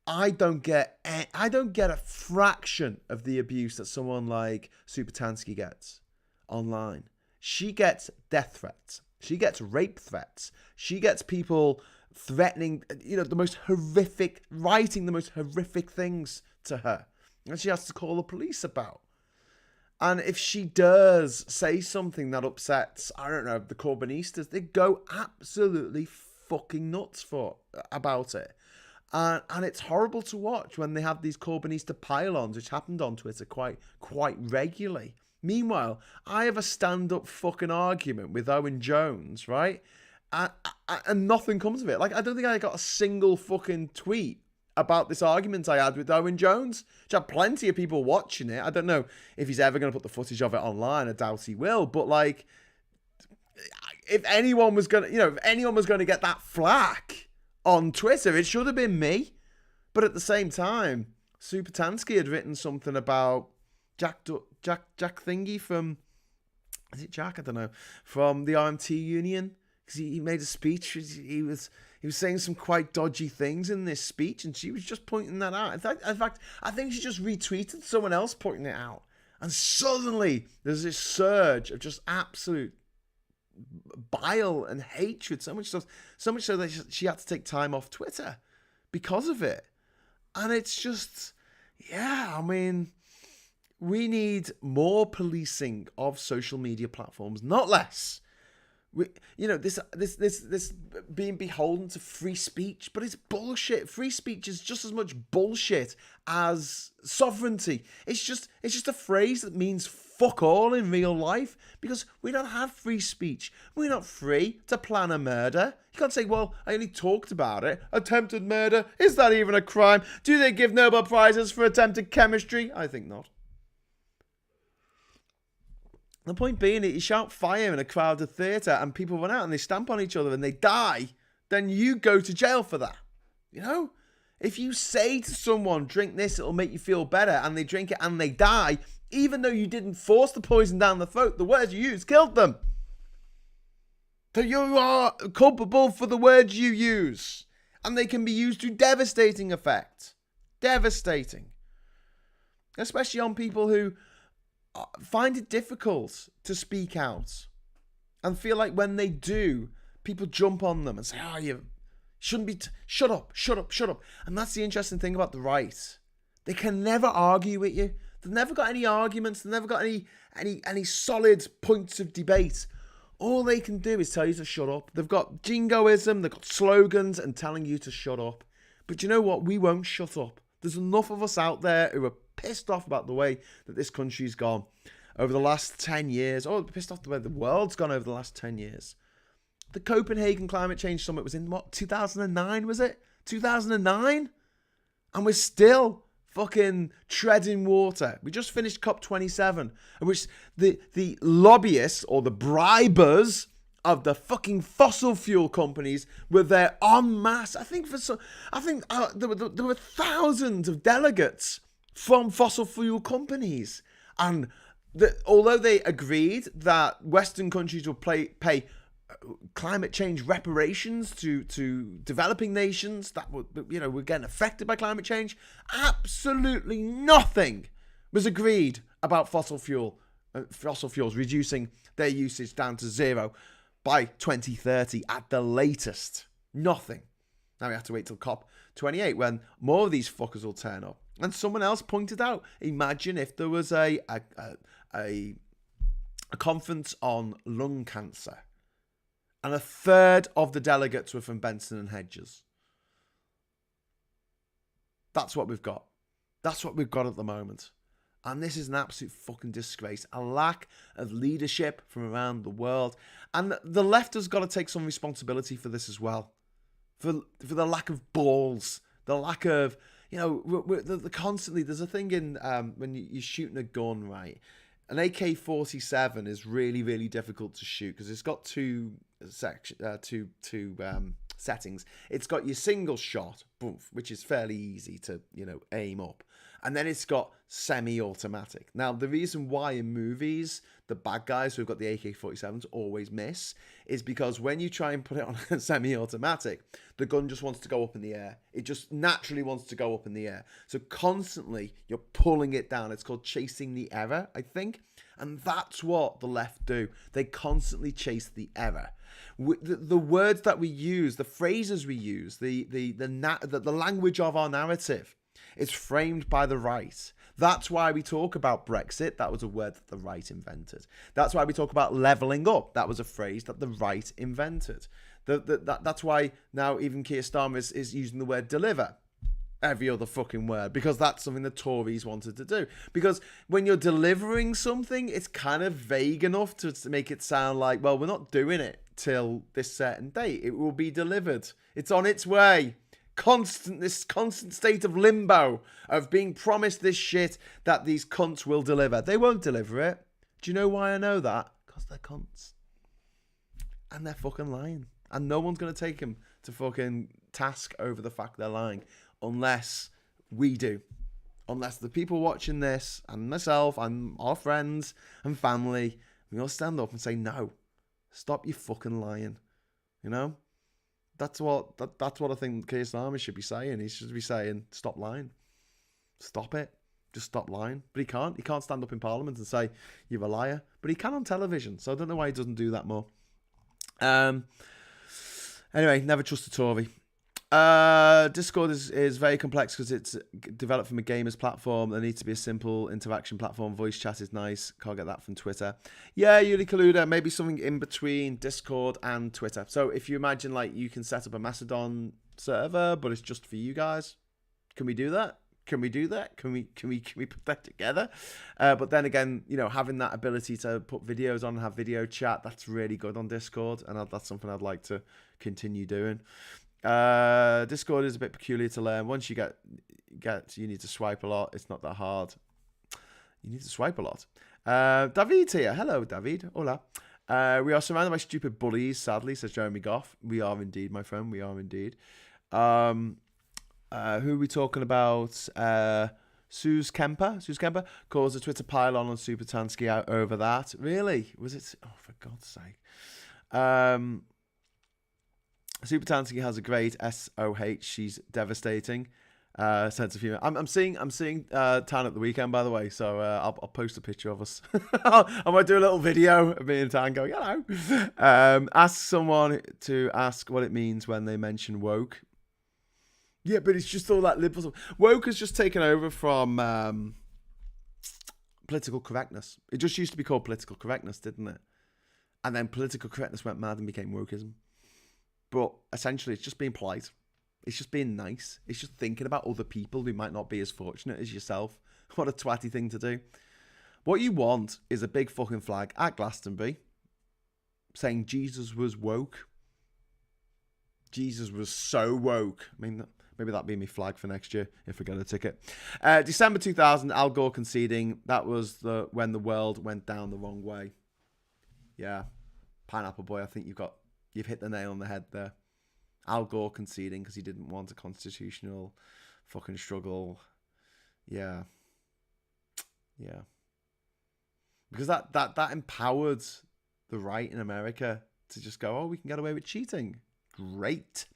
I don't get a fraction of the abuse that someone like Supertansky gets online. She gets death threats. She gets rape threats. She gets people threatening, the most horrific, writing the most horrific things to her. And she has to call the police about. And if she does say something that upsets, I don't know, the Corbynistas, they go absolutely fucking nuts about it. And it's horrible to watch when they have these Corbynista pile-ons, which happened on Twitter quite regularly. Meanwhile, I have a stand-up fucking argument with Owen Jones, right? And nothing comes of it. Like, I don't think I got a single fucking tweet about this argument I had with Owen Jones. Which had plenty of people watching it. I don't know if he's ever going to put the footage of it online. I doubt he will. But, like, if anyone was going to get that flack on Twitter, it should have been me. But at the same time, Super Tansky had written something about Jack Thingy from, is it Jack? I don't know. From the RMT union. Because he made a speech. He was saying some quite dodgy things in this speech, and she was just pointing that out. In fact, I think she just retweeted someone else pointing it out. And suddenly, there's this surge of just absolute bile and hatred. So much so that she had to take time off Twitter because of it. And it's just, I mean, we need more policing of social media platforms, not less. This being beholden to free speech, but it's bullshit. Free speech is just as much bullshit as sovereignty. It's just a phrase that means fuck all in real life, because we don't have free speech. We're not free to plan a murder. You can't say, well, I only talked about it. Attempted murder, is that even a crime? Do they give Nobel Prizes for attempted chemistry? I think not. The point being, you shout fire in a crowded theatre and people run out and they stamp on each other and they die, then you go to jail for that. If you say to someone, drink this, it'll make you feel better, and they drink it and they die, even though you didn't force the poison down the throat, the words you used killed them. So you are culpable for the words you use, and they can be used to devastating effect. Devastating. Especially on people who find it difficult to speak out and feel like when they do, people jump on them and say, you shouldn't be, shut up. And that's the interesting thing about the right. They can never argue with you. They've never got any arguments. They've never got any solid points of debate. All they can do is tell you to shut up. They've got jingoism, they've got slogans and telling you to shut up. But you know what? We won't shut up. There's enough of us out there who are pissed off about the way that this country's gone over the last 10 years. Oh, pissed off the way the world's gone over the last 10 years. The Copenhagen Climate Change Summit was in, 2009, was it? 2009? And we're still fucking treading water. We just finished COP27, in which the lobbyists or the bribers of the fucking fossil fuel companies were there en masse. I think there were thousands of delegates from fossil fuel companies, and although they agreed that Western countries would pay climate change reparations to developing nations that were getting affected by climate change, absolutely nothing was agreed about fossil fuels reducing their usage down to zero by 2030 at the latest. Nothing. Now we have to wait till COP28 when more of these fuckers will turn up. And someone else pointed out, imagine if there was a conference on lung cancer and a third of the delegates were from Benson and Hedges. That's what we've got. That's what we've got at the moment. And this is an absolute fucking disgrace. A lack of leadership from around the world. And the left has got to take some responsibility for this as well. For the lack of balls. The lack of... constantly, there's a thing in when you're shooting a gun, right? An AK-47 is really, really difficult to shoot because it's got two settings. It's got your single shot, boom, which is fairly easy to aim up, and then it's got semi-automatic. Now, the reason why in movies the bad guys who've got the AK-47s always miss is because when you try and put it on a semi-automatic, the gun just wants to go up in the air. It just naturally wants to go up in the air. So constantly you're pulling it down. It's called chasing the error, I think. And that's what the left do. They constantly chase the error. The words that we use, the phrases we use, the language of our narrative is framed by the right. That's why we talk about Brexit. That was a word that the right invented. That's why we talk about levelling up. That was a phrase that the right invented. That's why now even Keir Starmer is using the word deliver every other fucking word, because that's something the Tories wanted to do. Because when you're delivering something, it's kind of vague enough to make it sound like, well, we're not doing it till this certain date. It will be delivered. It's on its way. This constant state of limbo of being promised this shit that these cunts will deliver. They won't deliver it. Do you know why I know that? Because they're cunts. And they're fucking lying. And no one's going to take them to fucking task over the fact they're lying. Unless we do. Unless the people watching this, and myself, and our friends, and family, we all stand up and say, no, stop your fucking lying. You know? That's what I think Keir Starmer should be saying. He should be saying, stop lying. Stop it. Just stop lying. But he can't. He can't stand up in Parliament and say, you're a liar. But he can on television. So I don't know why he doesn't do that more. Anyway, never trust a Tory. Discord is very complex because it's developed from a gamers platform. There needs to be a simple interaction platform. Voice chat is nice. Can't get that from Twitter. Yeah, Yuli Kaluda, maybe something in between Discord and Twitter. So if you imagine like you can set up a Mastodon server, but it's just for you guys. Can we do that? Can we do that? Can we put that together? But then again, you know, having that ability to put videos on and have video chat, that's really good on Discord, and that's something I'd like to continue doing. Discord is a bit peculiar to learn. Once you get you need to swipe a lot. It's not that hard. You need to swipe a lot. David here. Hello, David. Hola. We are surrounded by stupid bullies, sadly, says Jeremy Goff. We are indeed, my friend. We are indeed. Who are we talking about? Suze Kemper. Suze Kemper caused a Twitter pile-on Super Tansky out over that. Really? Was it? Oh, for God's sake. Super Tansky has a great SOH. She's devastating. Sense of humor. I'm seeing Tan at the weekend, by the way. So I'll post a picture of us. I might do a little video of me and Tan going, hello. Ask someone to ask what it means when they mention woke. Yeah, but it's just all that liberal stuff. Woke has just taken over from political correctness. It just used to be called political correctness, didn't it? And then political correctness went mad and became wokeism. But essentially, it's just being polite. It's just being nice. It's just thinking about other people who might not be as fortunate as yourself. What a twatty thing to do. What you want is a big fucking flag at Glastonbury saying Jesus was woke. Jesus was so woke. I mean, maybe that'd be my flag for next year if we get a ticket. December 2000, Al Gore conceding. That was when the world went down the wrong way. Yeah. Pineapple Boy, I think you've hit the nail on the head there. Al Gore conceding because he didn't want a constitutional fucking struggle. Yeah. Yeah. Because that empowered the right in America to just go, oh, we can get away with cheating. Great.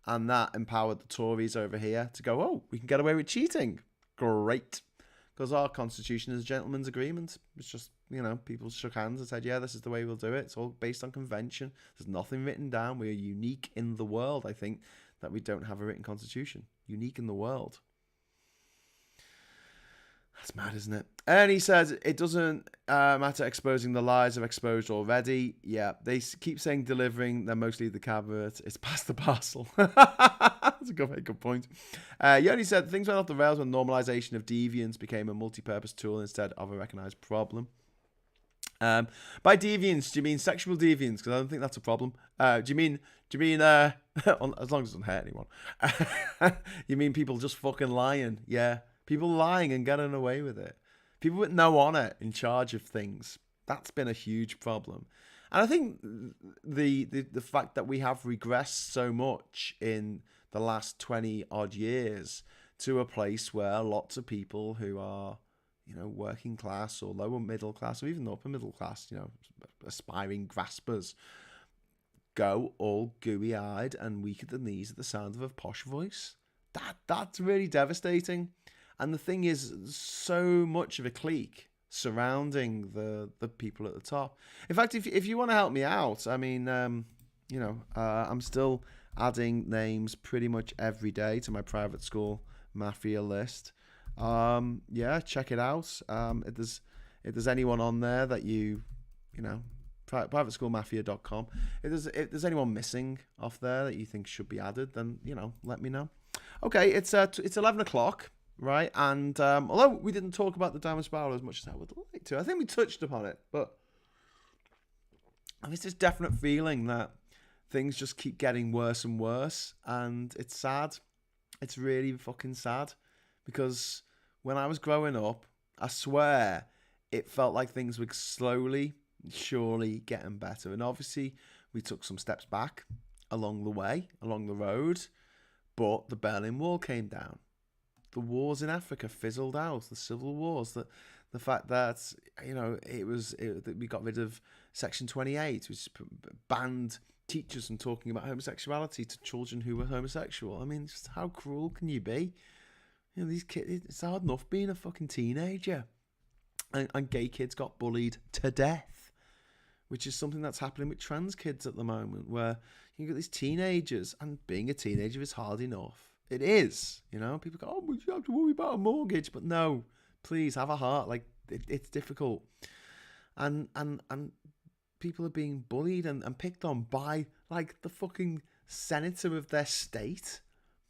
And that empowered the Tories over here to go, oh, we can get away with cheating. Great. Because our constitution is a gentleman's agreement. It's just, you know, people shook hands and said, yeah, this is the way we'll do it. It's all based on convention. There's nothing written down. We're unique in the world, I think, that we don't have a written constitution. Unique in the world. That's mad, isn't it? And he says, it doesn't matter exposing the lies I've exposed already. Yeah, they keep saying delivering. They're mostly the cabinet. It's past the parcel. That's a very good point. Yoni said, things went off the rails when normalization of deviance became a multi-purpose tool instead of a recognized problem. By deviance, do you mean sexual deviance? Because I don't think that's a problem. Do you mean as long as it doesn't hurt anyone? You mean people just fucking lying? Yeah. People lying and getting away with it. People with no honour in charge of things. That's been a huge problem. And I think the fact that we have regressed so much in the last 20 odd years to a place where lots of people who are, you know, working class or lower middle class or even upper middle class, you know, aspiring graspers, go all gooey-eyed and weak at the knees at the sound of a posh voice. That's really devastating. And the thing is, so much of a clique, surrounding the people at the top. In fact, if you want to help me out, I mean, I'm still adding names pretty much every day to my private school mafia list. Check it out. If there's anyone on there that privateschoolmafia.com. If there's anyone missing off there that you think should be added, then let me know. Okay, it's 11 o'clock, right? And although we didn't talk about the Diamond Spiral as much as I would like to, I think we touched upon it. But there's this definite feeling that things just keep getting worse and worse, and it's sad. It's really fucking sad, because when I was growing up, I swear it felt like things were slowly, surely getting better. And obviously, we took some steps back along the way, along the road, but the Berlin Wall came down. The wars in Africa fizzled out. The civil wars, the fact that we got rid of Section 28, which banned teachers from talking about homosexuality to children who were homosexual. I mean, just how cruel can you be? These kids, it's hard enough being a fucking teenager. And gay kids got bullied to death, which is something that's happening with trans kids at the moment, where you get these teenagers, and being a teenager is hard enough. It is, people go, oh, you have to worry about a mortgage, but no, please have a heart. Like, it's difficult. And people are being bullied and picked on by, like, the fucking senator of their state.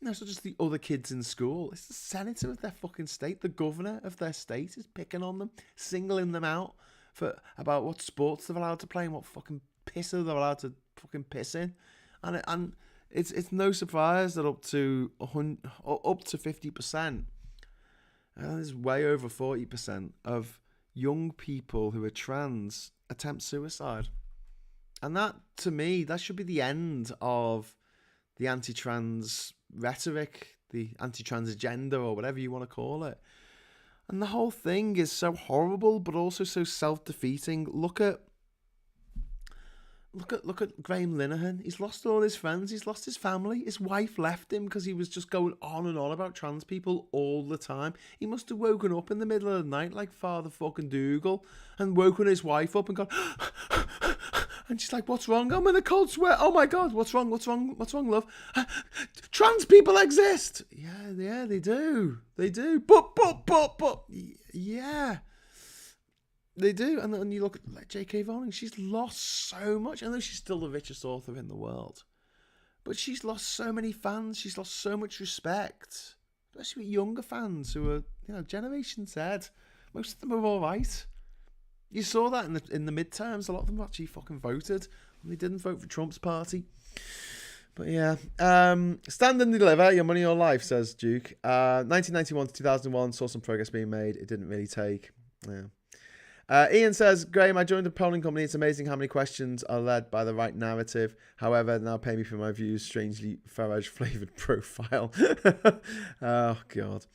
It's not just the other kids in school. It's the senator of their fucking state. The governor of their state is picking on them, singling them out about what sports they're allowed to play and what fucking pisser they're allowed to fucking piss in. And it's no surprise that up to 50%, there's way over 40% of young people who are trans attempt suicide. And that, to me, that should be the end of the anti-trans rhetoric, the anti-trans agenda, or whatever you want to call it. And the whole thing is so horrible, but also so self-defeating. Look at Graham Linehan. He's lost all his friends. He's lost his family. His wife left him because he was just going on and on about trans people all the time. He must have woken up in the middle of the night like Father fucking Dougal and woken his wife up and gone, and she's like, what's wrong? I'm in a cold sweat. Oh my God, what's wrong? What's wrong? What's wrong, love? Trans people exist. Yeah, they do. They do. But, yeah. They do. And then you look at like J.K. Rowling, she's lost so much. I know she's still the richest author in the world, but she's lost so many fans. She's lost so much respect, especially with younger fans who are, Generation Z. Most of them are all right. You saw that in the midterms. A lot of them actually fucking voted, and they didn't vote for Trump's party. But yeah, stand and deliver your money or life, says Duke. 1991 to 2001 saw some progress being made. It didn't really take. Yeah. Ian says, Graham, I joined a polling company. It's amazing how many questions are led by the right narrative. However, now pay me for my views. Strangely Farage-flavoured profile. Oh, God.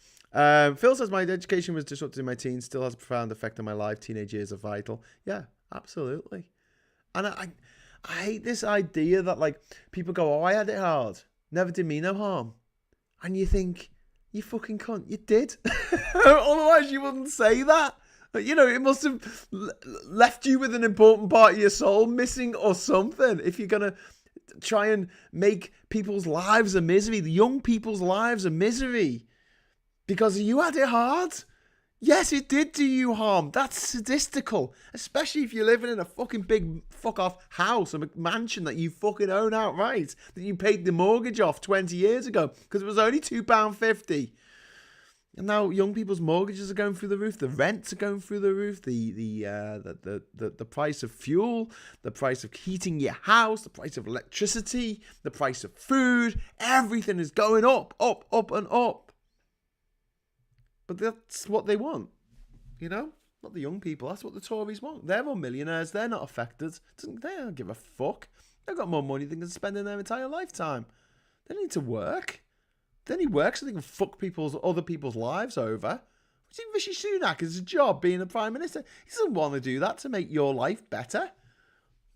Phil says, my education was disrupted in my teens. Still has a profound effect on my life. Teenage years are vital. Yeah, absolutely. And I hate this idea that, like, people go, oh, I had it hard. Never did me no harm. And you think, you fucking cunt. You did. Otherwise, you wouldn't say that. It must have left you with an important part of your soul missing or something. If you're going to try and make people's lives a misery, the young people's lives a misery, because you had it hard. Yes, it did do you harm. That's sadistical. Especially if you're living in a fucking big fuck-off house, a mansion that you fucking own outright, that you paid the mortgage off 20 years ago because it was only £2.50. And now young people's mortgages are going through the roof. The rents are going through the roof. The price of fuel, the price of heating your house, the price of electricity, the price of food. Everything is going up, and up. But that's what they want, Not the young people. That's what the Tories want. They're all millionaires. They're not affected. They don't give a fuck. They've got more money than they can spend in their entire lifetime. They need to work. Then he works so they can fuck other people's lives over. See, Rishi Sunak is a job being a prime minister. He doesn't want to do that to make your life better.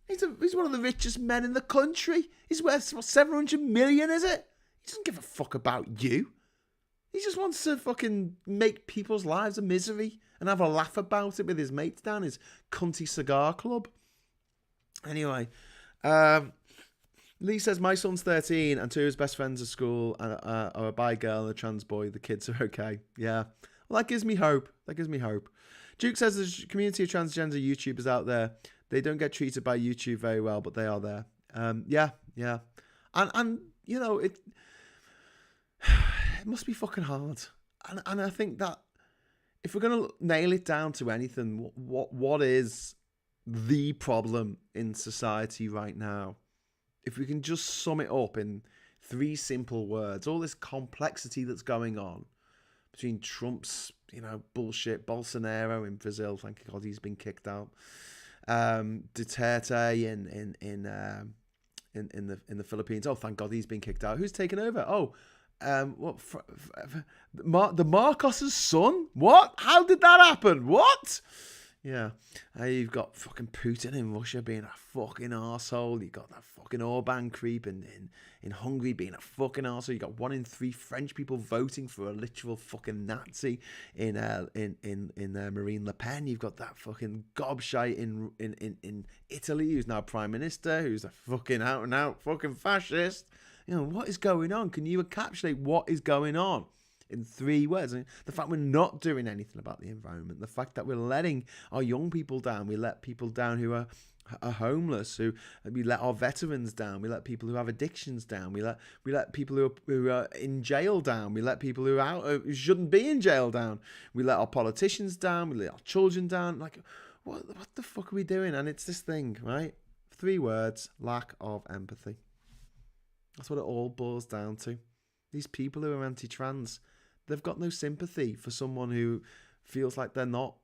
He's one of the richest men in the country. He's worth 700 million, is it? He doesn't give a fuck about you. He just wants to fucking make people's lives a misery and have a laugh about it with his mates down his cunty cigar club. Anyway, Lee says, my son's 13 and two of his best friends at school are a bi girl and a trans boy. The kids are okay. Yeah. Well, that gives me hope. Duke says there's a community of transgender YouTubers out there. They don't get treated by YouTube very well, but they are there. Yeah. And you know, it must be fucking hard. And I think that if we're going to nail it down to anything, what is the problem in society right now? If we can just sum it up in 3 simple words, all this complexity that's going on between Trump's, bullshit, Bolsonaro in Brazil, thank God he's been kicked out, Duterte in the Philippines, oh thank God he's been kicked out. Who's taken over? The Marcos's son? What? How did that happen? What? Yeah, you've got fucking Putin in Russia being a fucking arsehole. You've got that fucking Orban creeping in Hungary being a fucking arsehole. You've got 1 in 3 French people voting for a literal fucking Nazi in Marine Le Pen. You've got that fucking gobshite in Italy who's now prime minister, who's a fucking out and out fucking fascist. What is going on? Can you encapsulate what is going on in 3 words? The fact we're not doing anything about the environment, the fact that we're letting our young people down, we let people down who are homeless, we let our veterans down, we let people who have addictions down, we let people who are in jail down, we let people who shouldn't be in jail down, we let our politicians down, we let our children down. Like, what the fuck are we doing? And it's this thing, right? 3 words: lack of empathy. That's what it all boils down to. These people who are anti-trans, they've got no sympathy for someone who feels like they're not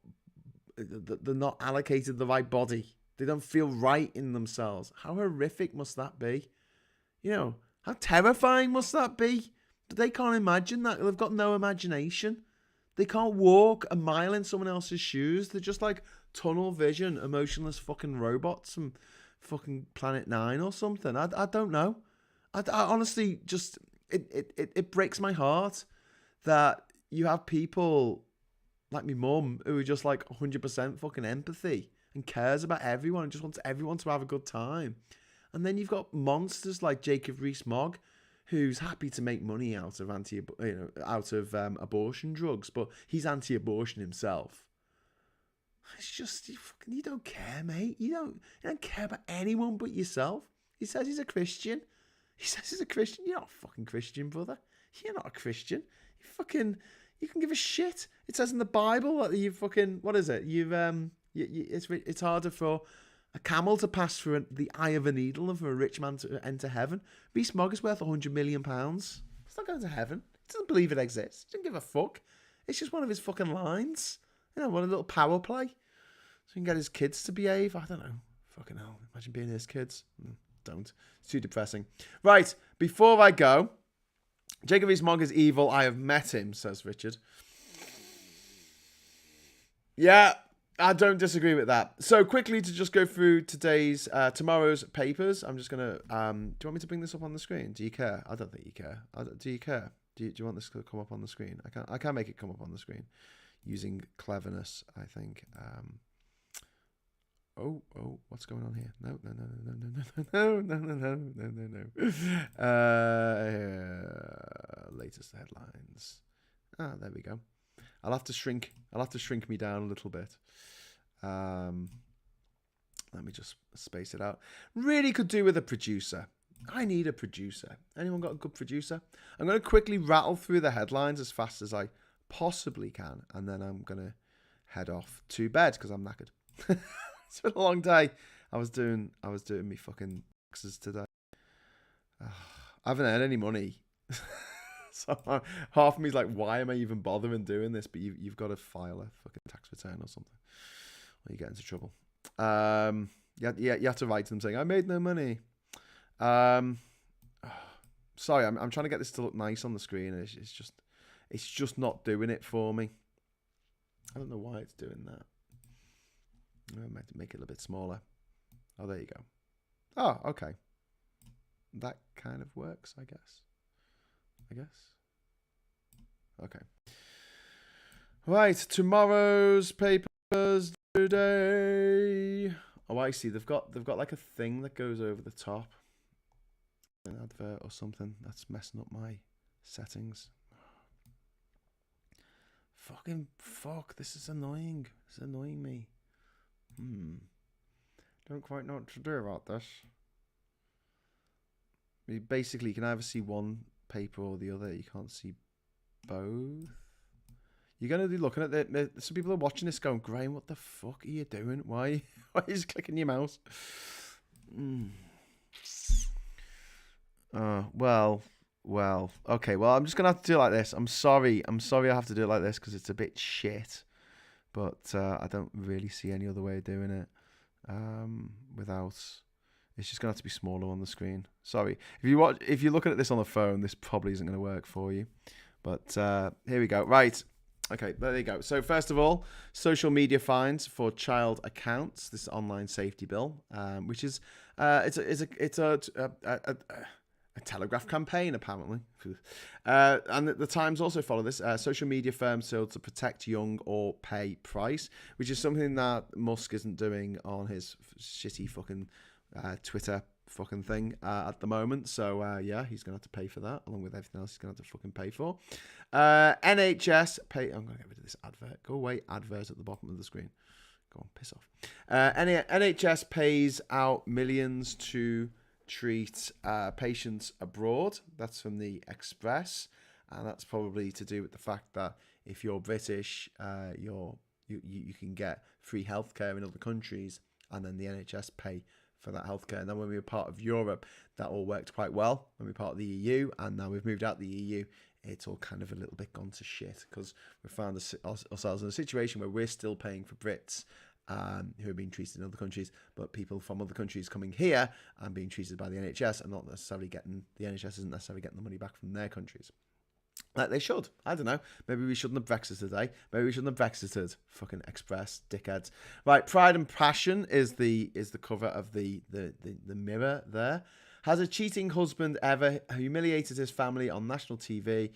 allocated the right body. They don't feel right in themselves. How horrific must that be? How terrifying must that be? They can't imagine that. They've got no imagination. They can't walk a mile in someone else's shoes. They're just like tunnel vision, emotionless fucking robots from fucking Planet 9 or something. I don't know. I honestly just, it breaks my heart that you have people like my mum who are just like 100% fucking empathy and cares about everyone and just wants everyone to have a good time. And then you've got monsters like Jacob Rees-Mogg, who's happy to make money out of abortion drugs, but he's anti-abortion himself. It's just, you don't care, mate. You don't care about anyone but yourself. He says he's a Christian. You're not a fucking Christian, brother. You're not a Christian. You can give a shit. It says in the Bible that you fucking, what is it? It's harder for a camel to pass through the eye of a needle than for a rich man to enter heaven. Rees-Mogg is worth £100 million. It's not going to heaven. He doesn't believe it exists. He doesn't give a fuck. It's just one of his fucking lines. What a little power play. So he can get his kids to behave. I don't know. Fucking hell. Imagine being his kids. Don't. It's too depressing. Right, before I go, Jacob Rees-Mogg is evil. I have met him, says Richard. Yeah, I don't disagree with that. So quickly to just go through tomorrow's papers. I'm just going to, do you want me to bring this up on the screen? Do you care? I don't think you care. Do you care? Do you want this to come up on the screen? I can't make it come up on the screen using cleverness, I think. Oh, what's going on here? No. Latest headlines. There we go. I'll have to shrink me down a little bit. Let me just space it out. Really could do with a producer. I need a producer. Anyone got a good producer? I'm going to quickly rattle through the headlines as fast as I possibly can, and then I'm going to head off to bed because I'm knackered. It's been a long day. I was doing me fucking taxes today. I haven't earned any money. So half of me's like, why am I even bothering doing this? But you've got to file a fucking tax return or something, or you get into trouble. You have to write to them saying I made no money. Sorry, I'm trying to get this to look nice on the screen. It's just not doing it for me. I don't know why it's doing that. I might make it a bit smaller. Oh, there you go. Oh, okay. That kind of works, I guess. Okay. Right, tomorrow's papers today. Oh, I see. They've got like a thing that goes over the top, an advert or something that's messing up my settings. Fucking fuck! This is annoying. It's annoying me. Don't quite know what to do about this. Basically, you can either see one paper or the other. You can't see both. You're going to be looking at it. Some people are watching this going, Graham, what the fuck are you doing? Why are you just clicking your mouse? Well. Okay, well, I'm just going to have to do it like this. I'm sorry I have to do it like this because it's a bit shit. But I don't really see any other way of doing it without... It's just going to have to be smaller on the screen. Sorry. If you're looking at this on the phone, this probably isn't going to work for you. But here we go. Right. Okay, there you go. So first of all, social media fines for child accounts. This online safety bill, which is it's a Telegraph campaign apparently, and the Times also follow this. Social media firms sold to protect young or pay price, which is something that Musk isn't doing on his shitty fucking Twitter fucking thing at the moment. So yeah, he's gonna have to pay for that along with everything else he's gonna have to fucking pay for. NHS pay. I'm gonna get rid of this advert. Go away, advert at the bottom of the screen. Go on, piss off. NHS pays out millions to treat patients abroad. That's from the Express, and that's probably to do with the fact that if you're British, you can get free healthcare in other countries, and then the NHS pay for that healthcare. And then when we were part of Europe, that all worked quite well. When we were part of the EU, and now we've moved out the EU, it's all kind of a little bit gone to shit because we found ourselves in a situation where we're still paying for Brits who are being treated in other countries, but people from other countries coming here and being treated by the NHS and not necessarily getting, the NHS isn't necessarily getting the money back from their countries. Like they should. I don't know. Maybe we shouldn't have Brexited today. Maybe we shouldn't have Brexited. Fucking Express dickheads. Right, Pride and Passion is the cover of the Mirror there. Has a cheating husband ever humiliated his family on national TV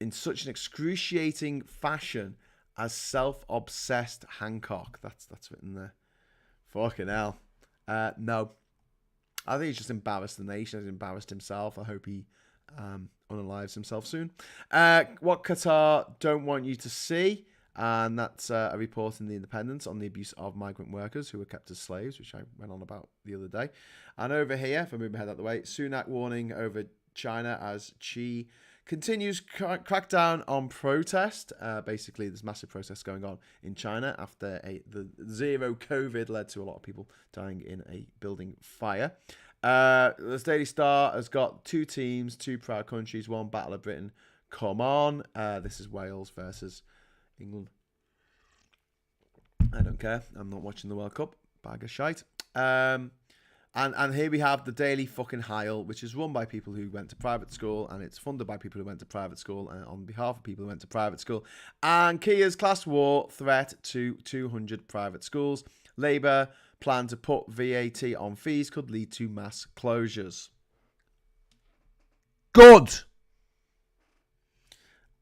in such an excruciating fashion as self-obsessed Hancock? That's written there. Fucking hell. No. I think he's just embarrassed the nation. He's embarrassed himself. I hope he unalives himself soon. What Qatar don't want you to see, and that's a report in The Independent on the abuse of migrant workers who were kept as slaves, which I went on about the other day. And over here, if I move my head out the way, Sunak warning over China as Xi continues crackdown on protest. Basically, there's massive protests going on in China after the zero COVID led to a lot of people dying in a building fire. The Daily Star has got two teams, two proud countries, one Battle of Britain. Come on. This is Wales versus England. I don't care. I'm not watching the World Cup. Bag of shite. And here we have the Daily fucking Heil, which is run by people who went to private school, and it's funded by people who went to private school, and on behalf of people who went to private school. And Kia's class war threat to 200 private schools. Labour plan to put VAT on fees could lead to mass closures. Good.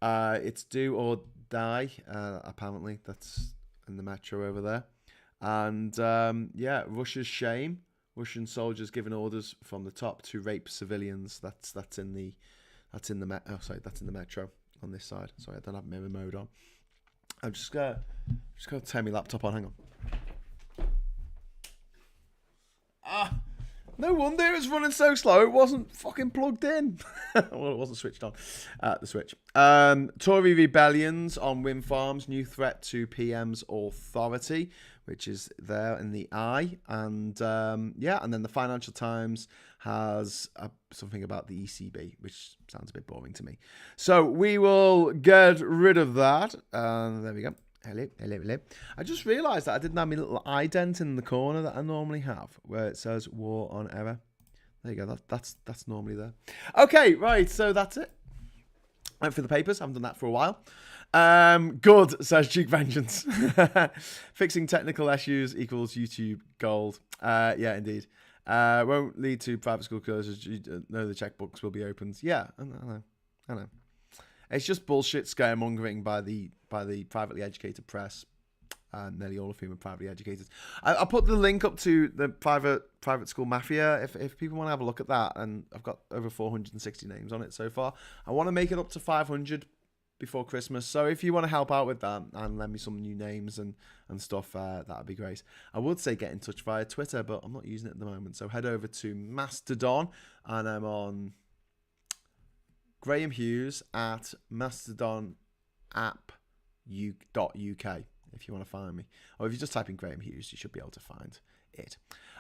It's do or die. Apparently, that's in the metro over there. And yeah, Russia's shame. Russian soldiers given orders from the top to rape civilians. That's in the metro on this side. Sorry, I don't have mirror mode on. I'm just gonna turn my laptop on. Hang on. No wonder it was running so slow. It wasn't fucking plugged in. Well, it wasn't switched on. The switch. Tory rebellions on wind farms. New threat to PM's authority, which is there in the eye. And yeah, and then the Financial Times has something about the ECB, which sounds a bit boring to me. So we will get rid of that. There we go. Hello. I just realised that I didn't have my little ident in the corner that I normally have, where it says War on Error. There you go. That's normally there. Okay, right. So that's it. Went for the papers. I haven't done that for a while. Good, says Duke Vengeance. Fixing technical issues equals YouTube gold. Yeah, indeed. Won't lead to private school closures. No, the checkbooks will be opened. Yeah, I know. It's just bullshit scaremongering by the privately educated press. Nearly all of whom are privately educated. I'll put the link up to the private school mafia if people want to have a look at that. And I've got over 460 names on it so far. I want to make it up to 500 before Christmas. So if you want to help out with that and lend me some new names and stuff, that'd be great. I would say get in touch via Twitter, but I'm not using it at the moment. So head over to Mastodon, and I'm on Graham Hughes at mastodonapp.uk if you want to find me. Or if you just type in Graham Hughes, you should be able to find it.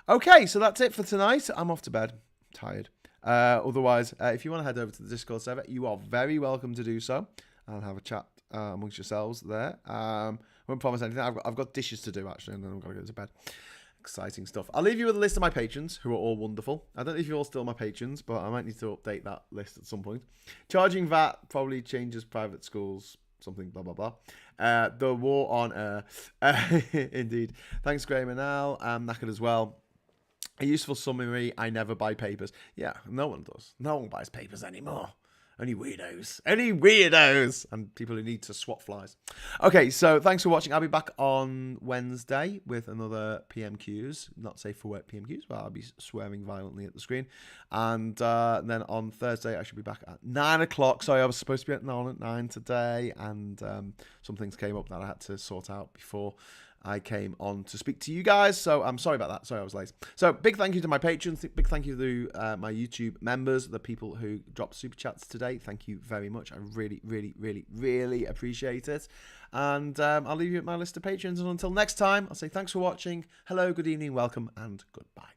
Okay, so that's it for tonight. I'm off to bed. I'm tired. Otherwise, if you want to head over to the Discord server, you are very welcome to do so. And have a chat amongst yourselves there. Won't promise anything. I've got dishes to do, actually, and then I've got to go to bed. Exciting stuff. I'll leave you with a list of my patrons, who are all wonderful. I don't know if you're all still my patrons, but I might need to update that list at some point. Charging VAT probably changes private schools, something, blah, blah, blah. The War on Air. Indeed. Thanks, Graham and Al. Knackered as well. A useful summary, I never buy papers. Yeah, no one does. No one buys papers anymore. Only weirdos. Only weirdos. And people who need to swat flies. Okay, so thanks for watching. I'll be back on Wednesday with another PMQs. Not safe for work PMQs, but I'll be swearing violently at the screen. And then on Thursday, I should be back at 9 o'clock. Sorry, I was supposed to be at 9 today. And some things came up that I had to sort out before I came on to speak to you guys, so I'm sorry about that. Sorry I was late. So big thank you to my patrons, big thank you to my YouTube members, the people who dropped super chats today. Thank you very much. I really, really, really, really appreciate it. And I'll leave you at my list of patrons. And until next time, I'll say thanks for watching. Hello, good evening, welcome, and goodbye.